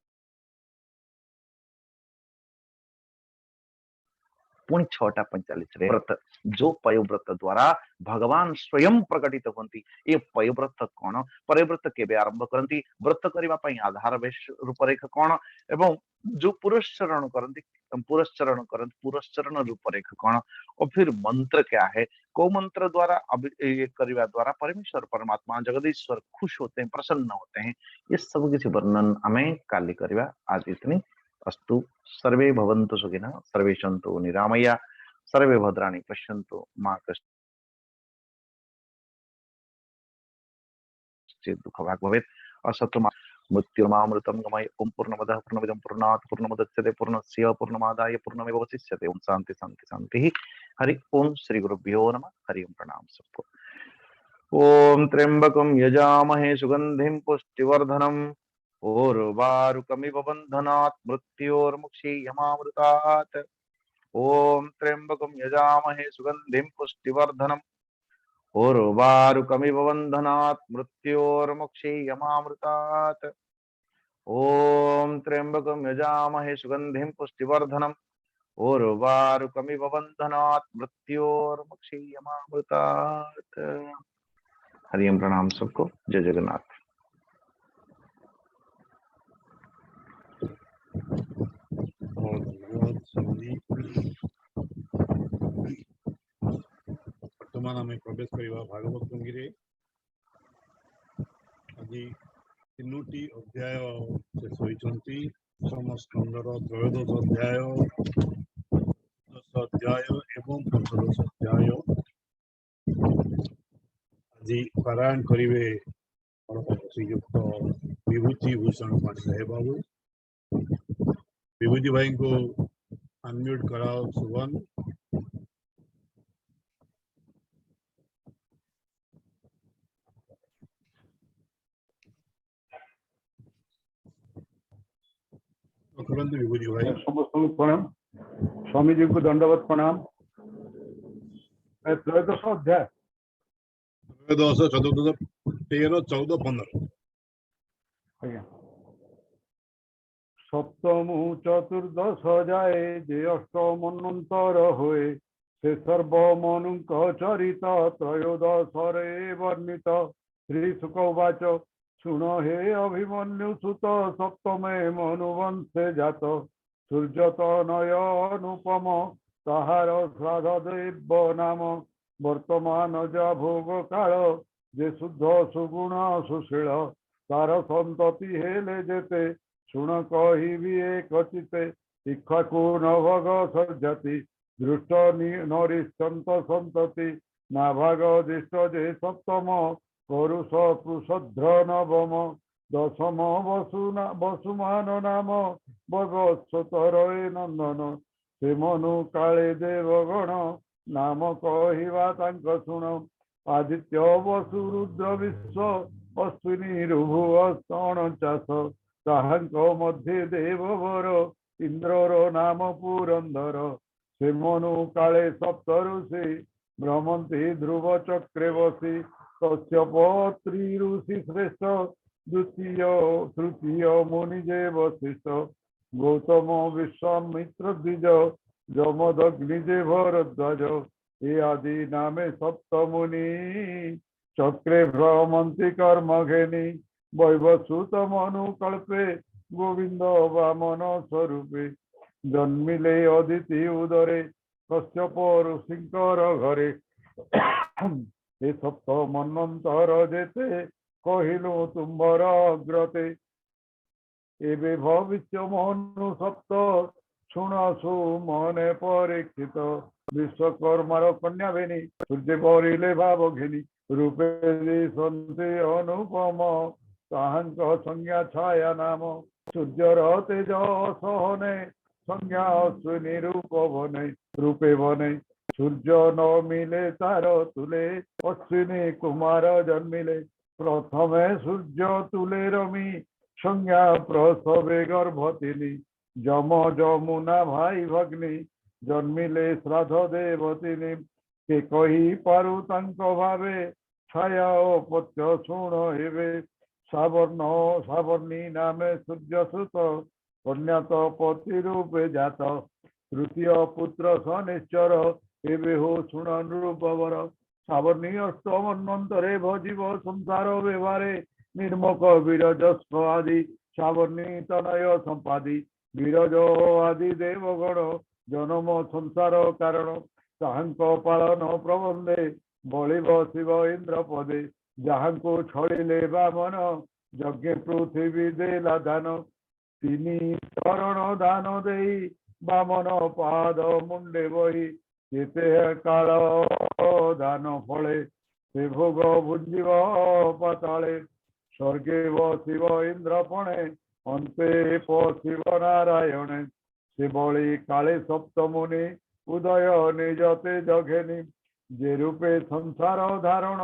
पुणी 6:45 व्रत जो पयोव्रत द्वारा भगवान स्वयं प्रकटित होती ये पयोव्रत कौन पयोव्रत केबे आरंभ करती व्रत करने आधार रूपरेखा कौन एवं जो पुरस्चरण करती पुरस्चरण रूपरेखा कौन और फिर मंत्र क्या है को मंत्र द्वारा ये करने द्वारा परमेश्वर परमात्मा जगदीश्वर खुश होते हैं प्रसन्न होते हैं ये सब किसी वर्णन हमें काली करवा। आज इतनी अस्तु सर्वे भवन्तु सुखिनः सर्वे सन्तु निरामया सर्वे भद्राणि पश्यन्तु मा कश्चित् दुःखभाग् भवेत् असतु मा मृत्युर्मामृतं गमय ओम पूर्णमदः पूर्णमिदं पूर्णात् पूर्णमुदच्यते पूर्णस्य पूर्णमादाय पूर्णमेवावशिष्यते ओम शांति शांति शांति। हरि ओम श्री गुरुभ्यो नमः। हरि ओम प्रणाम सबको। ओम त्र्यंबकं यजामहे सुगंधिं पुष्टिवर्धनम् उर्वारुकमिव बन्धनात् मृत्योर्मुक्षीयमामृतात्। ओम त्र्यंबकं यजामहे सुगंधिं पुष्टिवर्धनम् उर्वारुकमिव बन्धनात् मृत्योर्मुक्षीयमामृतात्। ओम त्र्यंबकं यजामहे सुगंधिं पुष्टिवर्धनम् उर्वारुकमिव बन्धनात् मृत्योर्मुक्षीयमामृतात्। हरि ओम प्रणाम सबको। जय जगन्नाथ। वर्तमान आम प्रवेश करवा भागवत टुंगी आज 3टी अध्याय शेष होती स्कंदर त्रयोदश अध्याय 10 अध्याय एवं 15 अध्याय ଆଜି ପାରାୟଣ କରିବେ ଶ୍ରୀଯୁକ୍ତ ବିଭୂତି ଭୂଷଣ ପାଣିଗ୍ରାହୀ ବାବୁ। ବିଭୂତି ଭାଇଙ୍କୁ ଅନମ୍ୟୁଟ୍ କରାओ सुवन। विभूति भाई समस्त प्रणाम। स्वामी जी को दंडवत प्रणाम। त्रयोदश अध्याय त्रयोदश चतुर्दश 13 14 15 आज्ञा सप्तम चतुर्दश जाए जे अष्टम अन्तर हुए से सर्व मनुक चरित त्रयोदश रे वर्णित। श्री शुक उवाच शुण हे अभिमन्यु सुत सप्तमे मनुवंशे जात सूर्यतनय अनुपम ताहार श्राद्ध देव नाम वर्तमान जा भोग काल जे शुद्ध सुगुण सुशील तार संतति हेले जेते शुण कहिबी एकचिते इक्ष्वाकु नभग सर्जति दृष्ट नरिष्ठन्त संतति नाभाग दिष्ट जे सप्तम परुष कृषध्र नवम दशम वसुमान नाम वत्सतर नंदन से मनु काले देवगण नाम कहिबा तांक शुण आदित्य वसु रुद्र विश्व अश्विनी रुभुव 49 ताहांक मध्य देववर इंद्रर नाम पुरंदर से मनु काले सप्तऋषि भ्रमंती ध्रुव चक्रे बसी कश्यप ऋषि श्रेष्ठ द्वितीय तृतीय मुनिजे वशिष्ठ गौतम विश्वामित्र द्विज जमदग्निजे भरद्वाज ये आदि नामे सप्तमुनि चक्रे भ्रमंती कर्म घेनी वैवस्वत मनु कल्पे गोविंद वामन स्वरूपे जन्मिले अदिति उदरे कश्यप ऋषिंकर घरे ए सप्त मन्वंतर जेते कहिलु तुम्बर अग्रते एबे भविष्य मनु सप्त शुणसु मने परीक्षित विश्वकर्मार कन्या बेनी सूर्य परिले भाव घेनी रूपे सन्ति अनुपम ताहांक संज्ञा छाया नाम सूर्यर तेज सहने संज्ञा अश्विनी रूप बने रूपे बने सूर्य न मिले तार तुले अश्विनी कुमार जन्मिले प्रथमे सूर्य तुले रमी संज्ञा प्रसवे गर्भतिनी जम जमुना भाई भग्नि जन्मिले श्राद्ध देवतिनी के कही पारु तांक भावे छाया पत्य शुण हेबे सावर्ण सावर्णी नामे सूर्य सुत कन्यात पति रूपे जात तृतीय पुत्र शनिश्चर एबे हो शुण नृपवर सावर्णी अष्टमन्वंतरे भजीव संसार व्यवहारे निर्मक विरजस्व आदि सावर्णी तनय संपादी विरज आदि देवगण जन्म संसार कारण ताहांक पालन प्रबंधे बलिव शिव इंद्र पदे जहांको छड़िले बामन यज्ञ पृथ्वी देला दान तीनी चरण दान देई बामन पाद मुंडे बही जेते काल दान फले से भोग भुंजीव पाताले स्वर्गे शिव इंद्रपणे अंते शिव नारायणे से बलि काले सप्तमुनि उदय निजते जघेनी जे रूपे संसार धारण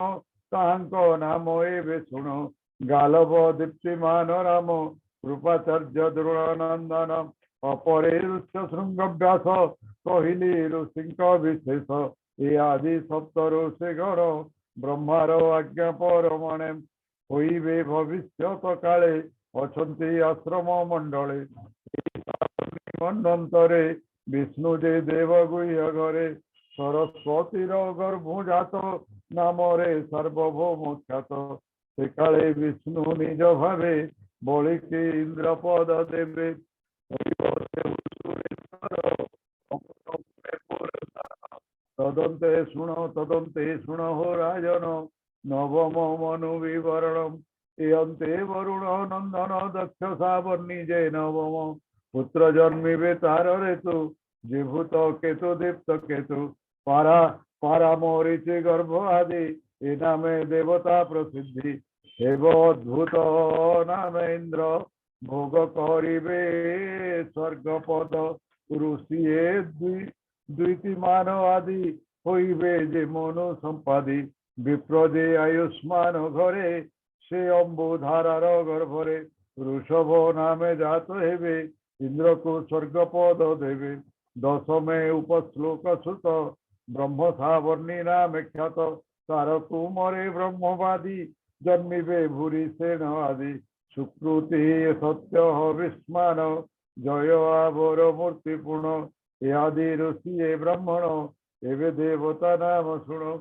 ताहांक नाम एबे शुण गालव दीप्तिमान राम कृपाचार्य द्रोणानंदन अपरे ऋष्य श्रृंग व्यास कहिली ऋषिंक विशेष ए आदि सप्त ऋषि गण ब्रह्मार आज्ञा परमणे होइबे भविष्यत काले अछंती आश्रम मंडले मन्वंतरे विष्णु जे देवगुह्य घरे सरस्वतीर गर्भजात नाम रे सार्वभौम ख्यात से काले विष्णु निज भावे बलि के इंद्र पद देवे तदंते शुण हो राजन नवम मनु विवरणम एयंते वरुण नंदन दक्ष सावर्णी जय नवम पुत्र जन्मिबे तार ऋतु जिभूत केतु दीप्त केतु पारा पारा मोरिचि गर्भ आदि ए नामे देवता प्रसिद्धि हेब अद्भुत नाम इंद्र भोग करिबे स्वर्गपद ऋषिए दुईति मानव आदि হইবে যে মনো সম্পাদি বিপ্র যে আয়ুষ্মান ঘরে সে অম্বুধারার গর্ভরে ঋষভ নামে জাত হেবে ইন্দ্রকু স্বর্গপদ দেবে দশমে উপশ্লোক সুত ব্রহ্ম সাবর্ণী নামে খ্যাত তার কুমরে ব্রহ্মবাদী জন্মিবে ভূরি সেন আদি সুকৃতি সত্য বিস্মান জয় আবর মূর্তি পূর্ণ এ আদি ঋষি ব্রাহ্মণ एवे देवता नाम शुणो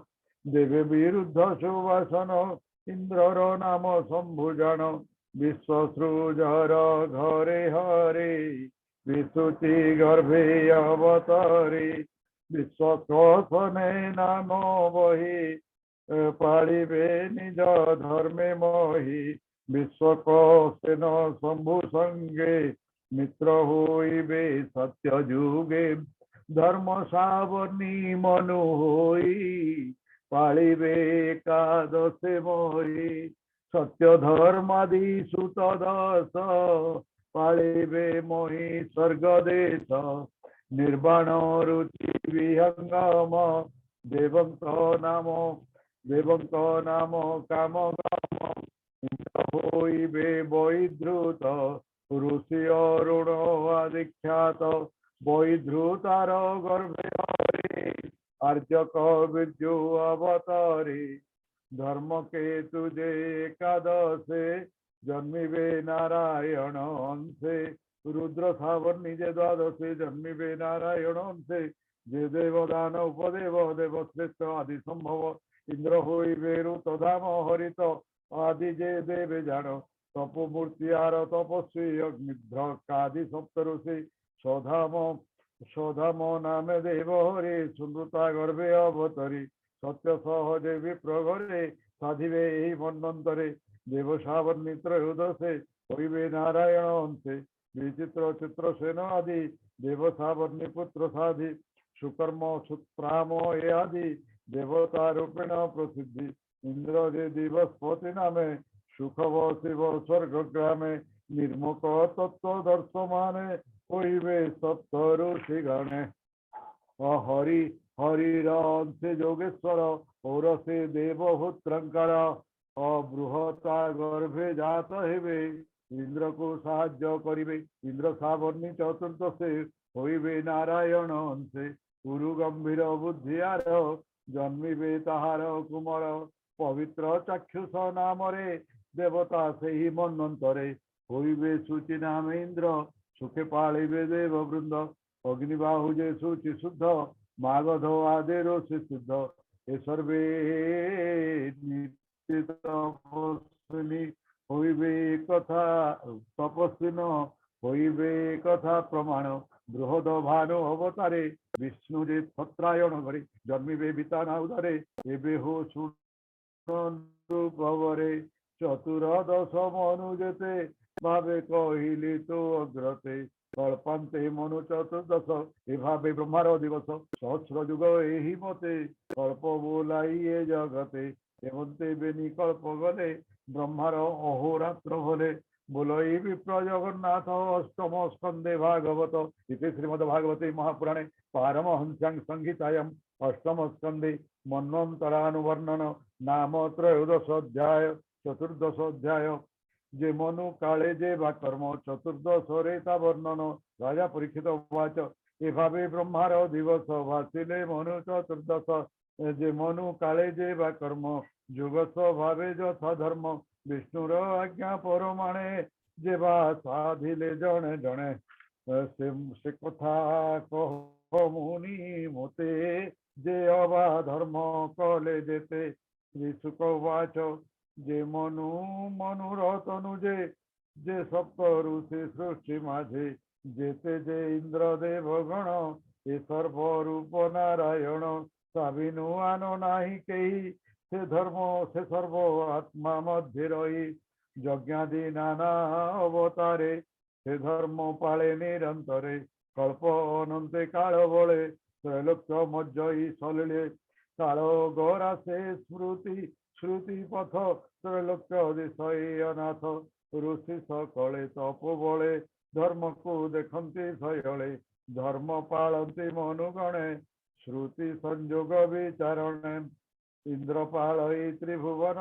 देवे विरुद्ध सुवासन इंद्रर नाम शंभुजन विश्वसृजर घरे हरे विसुति गर्भे अवतरे विश्वकथने नाम बही पालिबे निज धर्मे मही विश्वकसेन शंभु संगे मित्र होइबे सत्य जुगे धर्म सावनी मनु होई पालिबे एकादशे मोई सत्य धर्मादि सुत दश पालिबे मोहि स्वर्ग देश निर्वाण रुचि विहंगम देवंत नाम काम होइबे वैद्रुत ऋषि अरुण आदिख्यात वैध्रुतार गर्भे हरे आर्यक विद्यु अवतारे धर्म केतु जे एकादशे जन्मिबे नारायण अंशे रुद्र सावर्णी जे द्वादशे जन्मिबे नारायण अंशे जे देवदान उपदेव देवश्रेष्ठ आदि संभव इंद्र होइबे ऋतधाम हरित आदि जे देवे जान तपोमूर्ति आर तपस्वी अग्निध्रकादि सप्तऋषि स्वधाम नामे देव हरे सुनृता गर्भे अवतरी सत्य सहजे विप्रघरे साधिवे एहि मन्वन्तरे देव सावर्णी त्रयोदशे हरिवे नारायण अंशे विचित्र चित्र सेन आदि देव सावर्णी पुत्र साधि सुकर्म सुप्राम ए आदि देवता रूपेण प्रसिद्धि इंद्र जे दिवस्पति नामे सुखव शिव स्वर्ग ग्रामे निर्मुख तत्व दर्शमाने होइबे सप्त ऋषि गणे हरि हरिर अंशे योगेश्वर औरसे देवहूत्रंकर बृहता गर्भे जात हेबे इंद्र को साहाय्य करिबे इंद्र सावर्णी चतुर्दशे होइबे नारायण अंशे गुरु गंभीर बुद्धियार जन्मिबे ताहार कुमार पवित्र चक्षुष नामरे देवता से ही मन्वन्तरे होइबे शुचि नाम इंद्र सुखे पालिबे देव वृंद अग्निबाहु जे शुचि शुद्ध मागध आदि ऋषि सिद्ध ए सर्वे तपस्विनी होइबे कथा तपस्विन होइबे कथा प्रमाण बृहद भानु अवतारे विष्णु जे छत्रायण घरे जन्मिबे बिताना उदरे एबे हो सुरे चतुर्दश मनु जेते भावे कहिली तो अग्रते कल्पान्ते मनु चतुर्दश ए भावे ब्रह्मार दिवस सहस्र जुग एहि मते कल्प बोलाई ए जगते एवंते बेनी कल्प गले ब्रह्मार अहोरात्र भले बोलई विप्र जगन्नाथ अष्टम स्कंदे भागवत इति श्रीमद्भागवते महापुराणे पारमहंस्यां संहितायां अष्टम स्कंदे मन्वन्तरानुवर्णन नाम त्रयोदश अध्याय चतुर्दश अध्याय जे मनु काले जे वा कर्म चतुर्दश रेता वर्णन राजा परीक्षित उवाच ए भावे ब्रह्मार दिवस भासिले मनु चतुर्दश जे मनु काले जे वा कर्म जुगस भावे यथा धर्म विष्णुर आज्ञा परमाणे जे वा साधिले जणे जणे से कथा कह मुनि मते जे अबा धर्म कले जेते श्री शुक उवाच जे मनु मनुर तनुजे जे सप्त ऋषि सृष्टि माझे जेते जे इंद्र देव गण ए सर्वरूप नारायण साबिनु आनो नाही केही से धर्म से सर्व आत्मा मध्य रही यज्ञादि नाना अवतारे से धर्म पाले निरंतरे कल्प अनंते काल बले त्रैलोक्य मज्जयी सलिले कालो गोरा से स्मृति श्रुति पथ त्रैलोक्य दिशय अनाथ ऋषि सकले तपो बले धर्म को देखती सयले धर्म पालती मनुगणे श्रुति संयोग विचारणे इंद्रपाल त्रिभुवन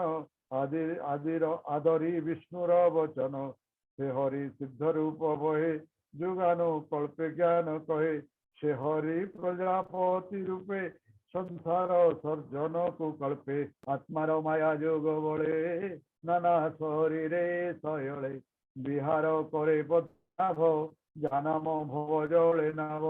आदि आदिर आदरी विष्णुर वचन से हरि सिद्ध रूप बहे जुगानु कल्पे ज्ञान कहे से हरि प्रजापति रूपे संसार सर्जन को कल्पे आत्मार माया जोग बले नाना शरीरे शयले विहार करे पद्माभ जानम भव जले नाभ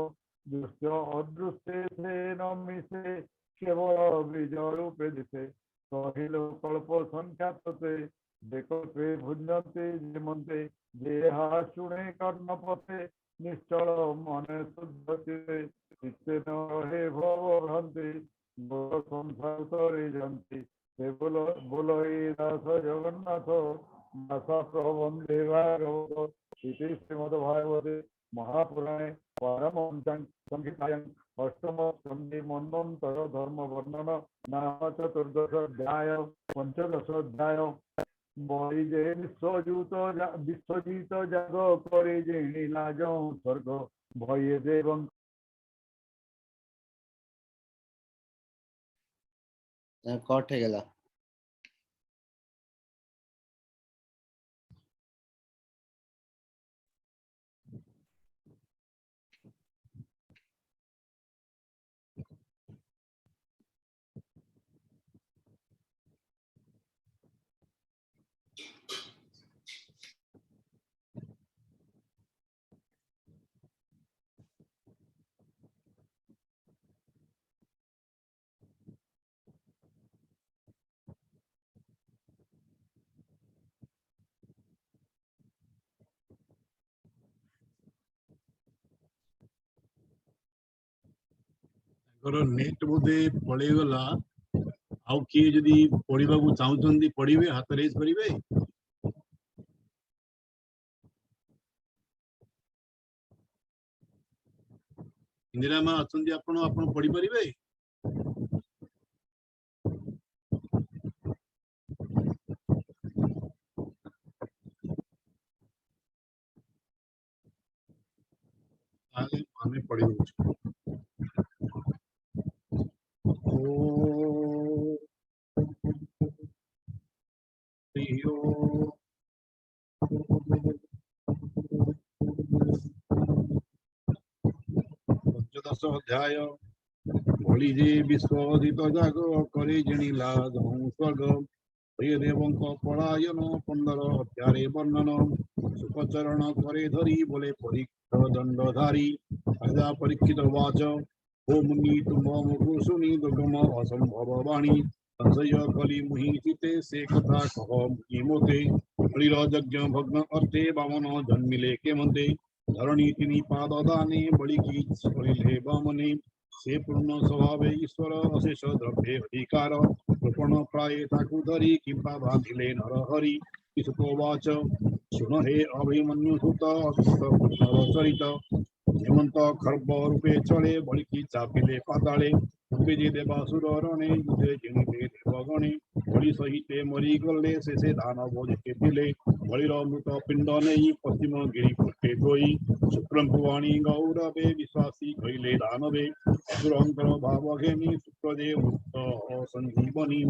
दृश्य अदृश्य से न मिसे केवल बीज रूपे दिशे कहिल कल्प संख्याते देखते भुंजते जिमंते देहा शुणे कर्णपथे निश्चल मने शुद्ध चित्ते न रहे भव भ्रांति बोल संसार तरे जंती से बोलो दास जगन्नाथ दास प्रबंधे भागवत इति श्रीमद्भागवते महापुराणे परम संहितायां अष्टम स्कंदे मन्वंतर धर्म वर्णन नाम चतुर्दश अध्याय पंचदश अध्याय बड़ी जे विश्वजीत जाग करे जे नीलाज स्वर्ग भये देवं कट हो गला नेट बोधे पड़ेगला आउ किए जदि पढ़ा चाहते पढ़े हाथ रेज करेंगे इंदिरा माँ अच्छा आपण पढ़ी पारे आमे पढ़ी पंचदश अध्याय भली जे विश्वदित जाग करे जणिला स्वर्ग प्रिय देवंक पलायन 15 अध्याय वर्णन सुखचरण करे धरी बोले परीक्ष दंडधारी राजा परीक्षित वाच ओ मुनि तुम मुखु सुनी दुर्गम असंभव वाणी संशय कली मुहि चिते से कथा कह मुनि मोते हरिर यज्ञ भग्न अर्थे बामन जन्मिले के मंते धरणी तिनी पाद दाने बलि की करिले बामने से पूर्ण स्वभावे ईश्वर अशेष द्रव्ये अधिकार कृपण प्राय ताकु धरी किंपा बांधिले नर हरि किसुकोवाच सुन हे अभिमन्यु सुत पुनर चरित हेमंत खर्ब रूपे चले बलिकी चापिले पाताले जे देवासुर रणे युद्धे जिणिले देवगणे बलि सहिते मरी गले से दानव जेते दिले बलिर मृत पिंड नहीं पश्चिम गिरी पुटे धोई शुक्रंकुवाणी गौरवे विश्वासी कहिले दानवे असुरंकर भाव घेमी शुक्रदे मुक्त संजीवनी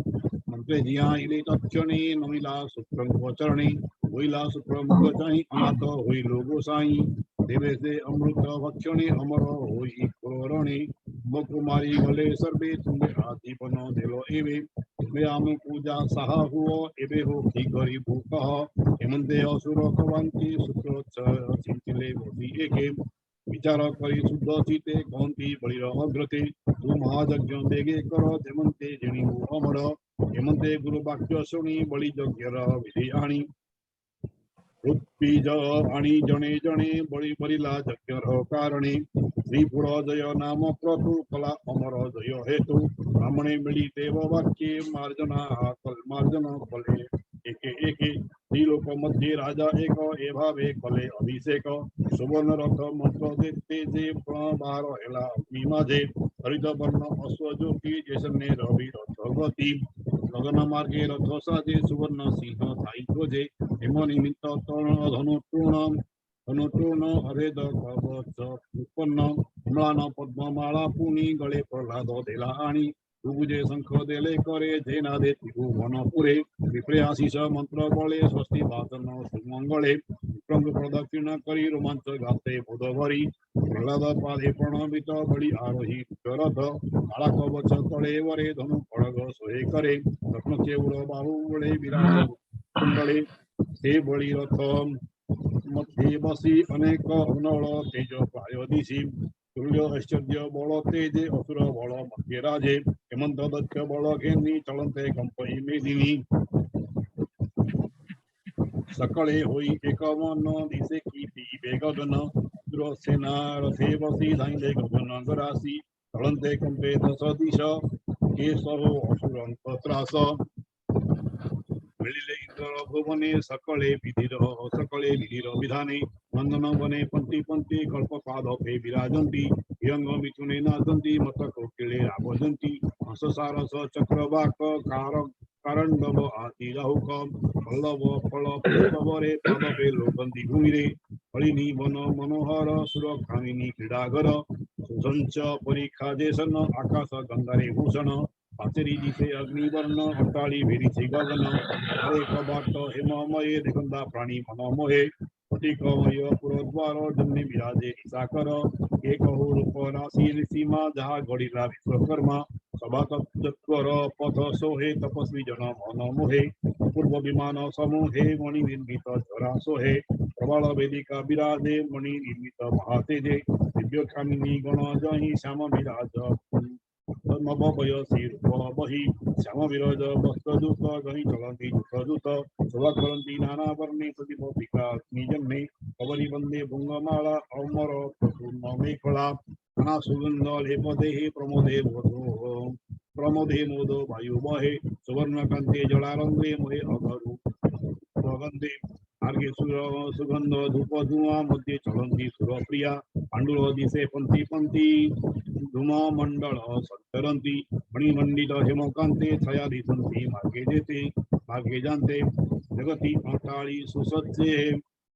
मंत्रे जिया इले तक्षणे नमिला शुक्रंक चरणे होइला शुक्र मुख चाहि अनाथ होइलो गोसाई देवे से अमृत भक्षणे अमर होई पुरणे बकुमारी गले सर्वे तुम्हें आजीवन देलो एवे तुम्हें आम पूजा साहा हुओ एवे हो की गरी भूख हेमंते असुर कवंती शुक्र चिंतिले बोधी एके विचार करी शुद्ध चिते कहती बलिर अग्रते तू महायज्ञ बेगे कर हेमंते जणी अमर हेमंते गुरु वाक्य शुणी बलि यज्ञर विधि आणी उत्पीज आणी जणे जणे बलि बलिला यज्ञर कारणे श्रीपुर जय नाम क्रतु कला अमर जय हेतु ब्राह्मणे मिली देव वाक्ये मार्जना कल मार्जन कले एके एके त्रिलोक मध्ये राजा एक एभावे कले अभिषेक सुवर्ण रथ मंत्र देते जे बार हेला अग्नि माझे हरित वर्ण अश्वजोगी जैसने रवि रथवती गगन मार्गे रथ साजे सुवर्ण सिंह थाई ध्वजे हेम निमित्त तर्ण धनुतूर्ण हरेद कवच उत्पन्न कमलान पद्ममाला पुनि गले प्रह्लाद देला आणी भुभुजे शंख देले करे जेनादे त्रिभुवनपुरे विप्रे आशीष मंत्र बले स्वस्ति वाचन सुमंगले विक्रम प्रदक्षिण करी रोमांच गाते बोधभरी प्रह्लाद पादे प्रणमित बलि आरोही रथ काला कवच तले वरे धनु खड़ग सोहे करे रत्न चेउर बाहुबले विराज कुंडले ते बलि रथ मध्ये बसी अनेक अनल तेज प्राय दिशी तुल्य ऐश्वर्य बल तेजे असुर बल मध्य राजे हेमंत दक्ष बल घेनी चलते कंपई मेदिनी सकळे होई एक मन दिसे कीर्ति बेगगन असुर सेना रथे बसी धाइले गगन गरासी चलते कंपे दश दिश केशव असुरंक त्रास मिलिले इंद्र भुवने सकळे विधिर विधाने नंदन वने पंक्ति पंक्ति कल्प पादपे विराजन्ति यंग मिथुने नाचन्ति मत कोकिले रावजन्ति हंस सारस चक्रवाक कारंडव आदि राहुक पल्लव फल पुष्पवरे पादपे लोकन्ति भूमिरे हरिणी वन मनोहर सुरकामिनी क्रीडागर सुसंच परीक्षा जेसन आकाश गंगारे भूषण पाचेरी दिसे अग्निवर्ण अट्टाळी भेरीचे गगन हरे कबाट हेममये दिगंधा प्राणी मनोमये स्फटिकमय पुरद्वार जन्मे विराजे निशाकर एक रूप राशि सीमा जहा गढ़िला विश्वकर्मा सभा तत्वर पथ सोहे तपस्वी जन मन मोहे पूर्व विमान समूहे मणि निर्मित जरा सोहे प्रबल वेदिका विराजे मणि निर्मित महातेजे दिव्य कामिनी गण जहि श्याम विराज नव वयसी रूप बही श्याम विरज वस्त्रदूत गहि चलती दूत शोभा करती नाना वर्णे प्रतिभा निजन्मे कवरी वंदे भुंगमाला अमर प्रसूर्ण मेखला नाना सुगंध लेप देहे प्रमोदे मोदो वायु बहे सुवर्ण कांते जलारंगे मोहे अगरु सुगंधे मार्गे सुगंध धूप धुआ मध्य चलंती सुरप्रिया पांडुर दिशे पंथी पंथी धूमा मंडल संचरंती मणिमंडित हेमकांते छया दिसंती मार्गे जानते जगती अटाळी सुसज्जे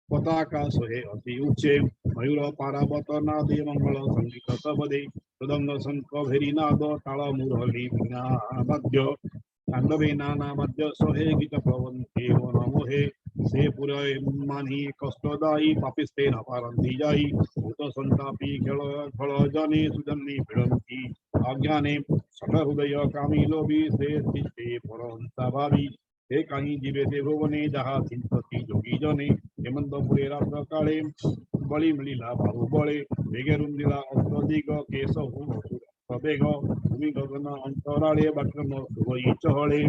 पताका सोहे अति उच्चे मयूर पारावत नादे मंगल संगीत सबदे मृदंग शंख भेरी नाद ताल मुरली वीणावाद्य तांडवे नाना वाद्य सोहे गीत प्रवंते मोहे से पुरय मानी कष्टदायी पापिस्ते न पारंती जाई भूत संतापी खळ जने सुजन्नी भिडंती अज्ञाने सठ हृदय कामी लोभी से चित्ते परंता भावी हे काही जीवे ते भुवने जहा चिंतती जोगी जने हेमंतपुरे रात्र काळे बळी मिळिला बाहुबळे वेगे रुंदिला अस्त्रदिग केशव बेग भूमि गगन अंतराळे बाक्रम सुवई चहळे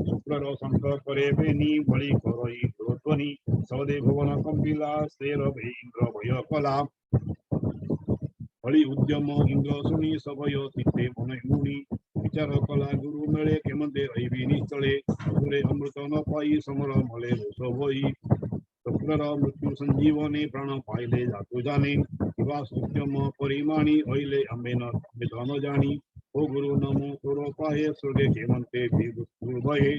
शुक्र शंख करे बेनी बळी करई ध्वनि सवदे भुवन कंपिला शेर इंद्र भय कला हळी उद्यम इंद्र सुनी सभय चित्ते मन मुनी विचार कला गुरु मेळे केमंते रही निश्चळे सुरे अमृत न पाई समर मले दोष होई शुक्र मृत्यू संजीवने प्राण पाइले जातो जाने शिवा सुत्यम परिमाणी अहिले अम्बेन न जानी ओ गुरु नमो तोर पाये स्वर्गे केमंते भये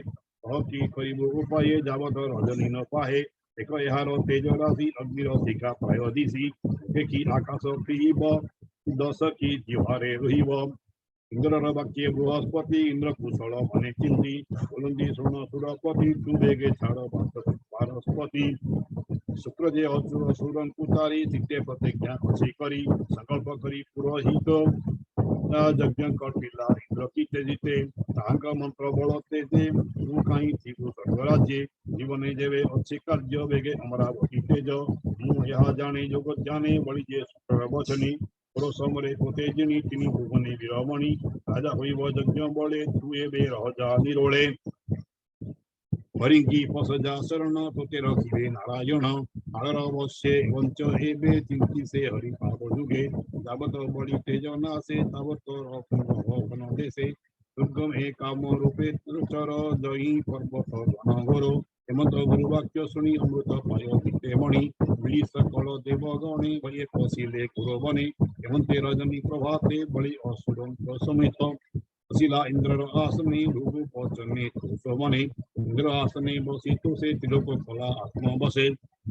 अति करीब उपाये जावत रजनी न पाहे एक एहार तेज राशि अग्निर शिखा प्राय दिशी देखी आकाश क्रीब दस की जिहारे रहिब इंद्र वाक्य बृहस्पति इंद्र कुशल मने चिंती बोलंदी सुन सुरपति तू बेगे छाड़ वारस्पति शुक्र जे असुर सुरन कुतारी चित्ते प्रतिज्ञा अच्छी करी संकल्प करी पुरोहित यज्ञ कटिला इंद्र कीते जीते तांक मंत्र बल तेजे तू कहीं थी स्वर्गराज्ये जीवने जेवे अच्छी कार्य बेगे अमरावती तेज मु यह जाने जगत जाने बड़ी जे शुक्र वचनी समरे पोतेजनी तिनी भुवने विरमणी राजा होइब यज्ञ बले तू एबे राजा निरोळे हरिंकी पसजा शरण तोते रखिबे नारायण आदर अवश्य वंच एबे चिंती से हरि पाप जुगे जावत बड़ी तेजना से तावत रखन देशे दुर्गम हे काम रूपे चर जई पर्वत घनघोर हेमंत गुरुवाक्य शुणी अमृत पाय मणि मिली सकल देवगणे बलिए पशिले कुरबने हेमंते रजनी प्रभाते बलि असुर समेत शिला इंद्र आसने भृगु पचने तुषमने इंद्र आसने बसितो से तिलोक कला आत्म बसे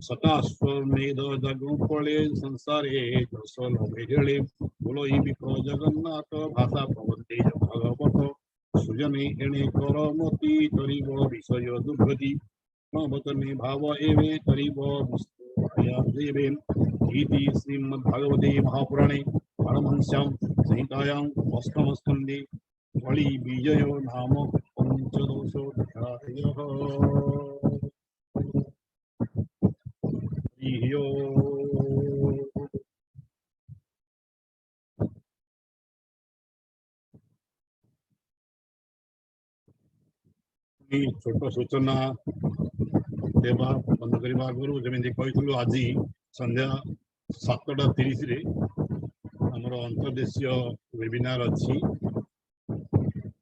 सताश्वेद जगुपले संसारे दस लभे बोलो विप्र जगन्नाथ भाषा प्रवंते भगवत सुजने एणे करमति तरिब विषय दुर्गति वतने भाव एवे तरिब देवे इति श्रीमद्भागवते महापुराणे पारमहंस्यां संहितायां अष्टम स्कन्धे बलि विजय नाम पंचदशोऽध्यायः। हरिः ओम्। छोट सूचना देवा बंद करने आगु जमी कहूँ आज संध्या 7:30 रे आमर अंतर्देशीय वेबिनार अच्छी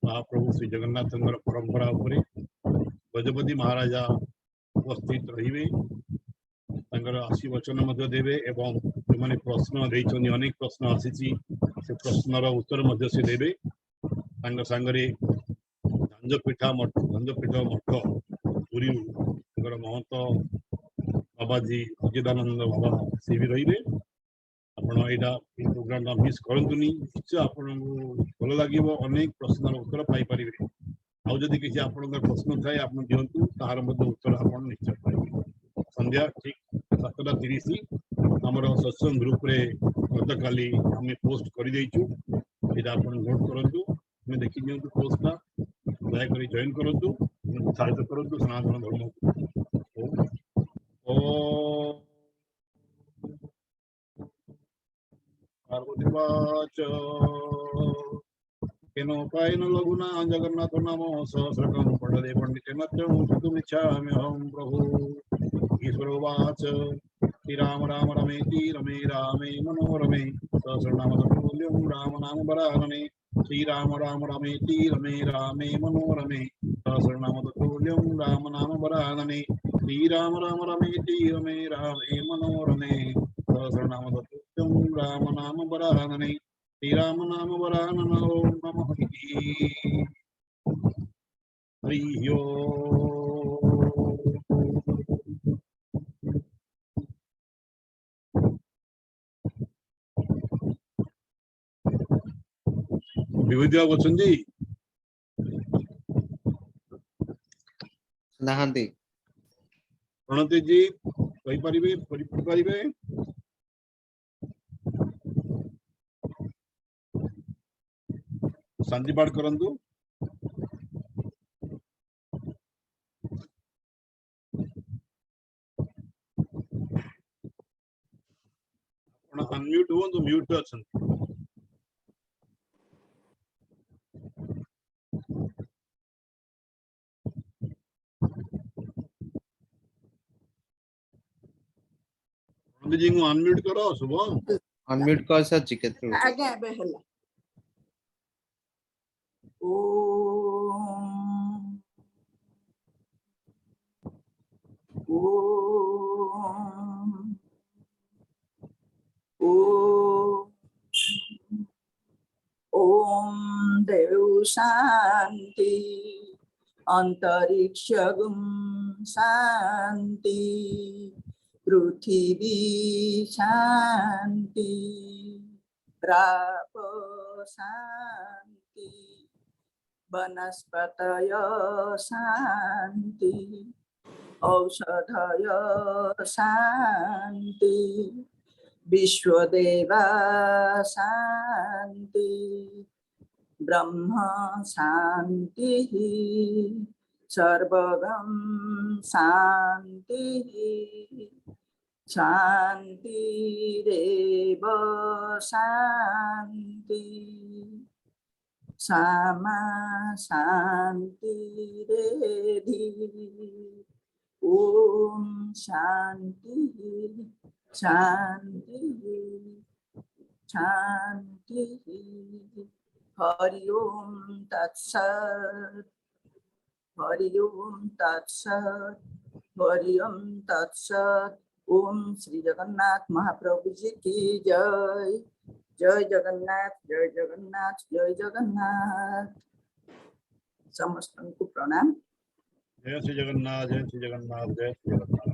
महाप्रभु श्री जगन्नाथ परंपरा उपरे गजपति महाराजा उपस्थित रहिबे आशीर्वचन देवे एवं जो प्रश्न देइछन्ति अनेक प्रश्न आसी से प्रश्नर उत्तर से देवे सांगरे गंजपीठ मठ पुरी महंत बाबाजी सच्चिदानंद बाबा सी भी रही आपण यहाँ प्रोग्राम मिस करतुनि निश्चय आपन भल लगे अनेक प्रश्न उत्तर पाई पारे आदि किसी आप प्रश्न थाए आप दिंतु तार उत्तर आप निश्चय पाइबे। संध्या ठीक 7:30 आमर सत्संग ग्रुप रे गत काली आम पोस्ट कर नोट करूँ देखी दिंतु पोस्टा दयाक जॉइन करूँ उत्साहित करूँ सनातन धर्म को। पार्वतीवाच केनो पायन लघुना जगन्नाथ नाम सहस्रकं पठते पंडितेन तुमिच्छाम्यहं प्रभु। ईश्वरोवाच श्रीराम राम रमेति रमे रामे मनोरमे सहस्रनाम तत्तुल्यं राम नाम वरानने। श्रीराम राम रमेति रमे रामे मनोरमे सहस्रनाम तत्तुल्यं राम नाम वरानने। श्रीराम राम रमेति रमे रामे मनोरमे सहस्रनाम तत्तुल्यं राम नाम वरानने। श्रीराम नाम वरानन ओम नमः हरि ओम। विभूति बाबू अछंती नाहंती प्रणति जी कहि परिबे परिपूर्ण परिबे शांति पाठ करंतु। अनम्यूट हो तो म्यूट अछन। प्रणति जी को अनम्यूट करो शुभम। अनम्यूट कर सच्ची केते आगे आबे हला। ओम ओम ओम ओम देव शांति अंतरिक्षगुम शांति पृथ्वी शांति राप शांति वनस्पतय शांति औषधय शांति विश्वदेवा शांति ब्रह्म शांति सर्वगम शांति शांतिरेव शांति सामा शांतिरेधि ओम शांति शांति शांति हरि ओम तत्सत् हरि ओम तत्सत् हरि ओम तत्सत। ओम श्री जगन्नाथ महाप्रभु जी की जय। जय जगन्नाथ, जय जगन्नाथ, जय जगन्नाथ। समस्त को प्रणाम। जय श्री जगन्नाथ, जय श्री जगन्नाथ, जय श्री जगन्नाथ।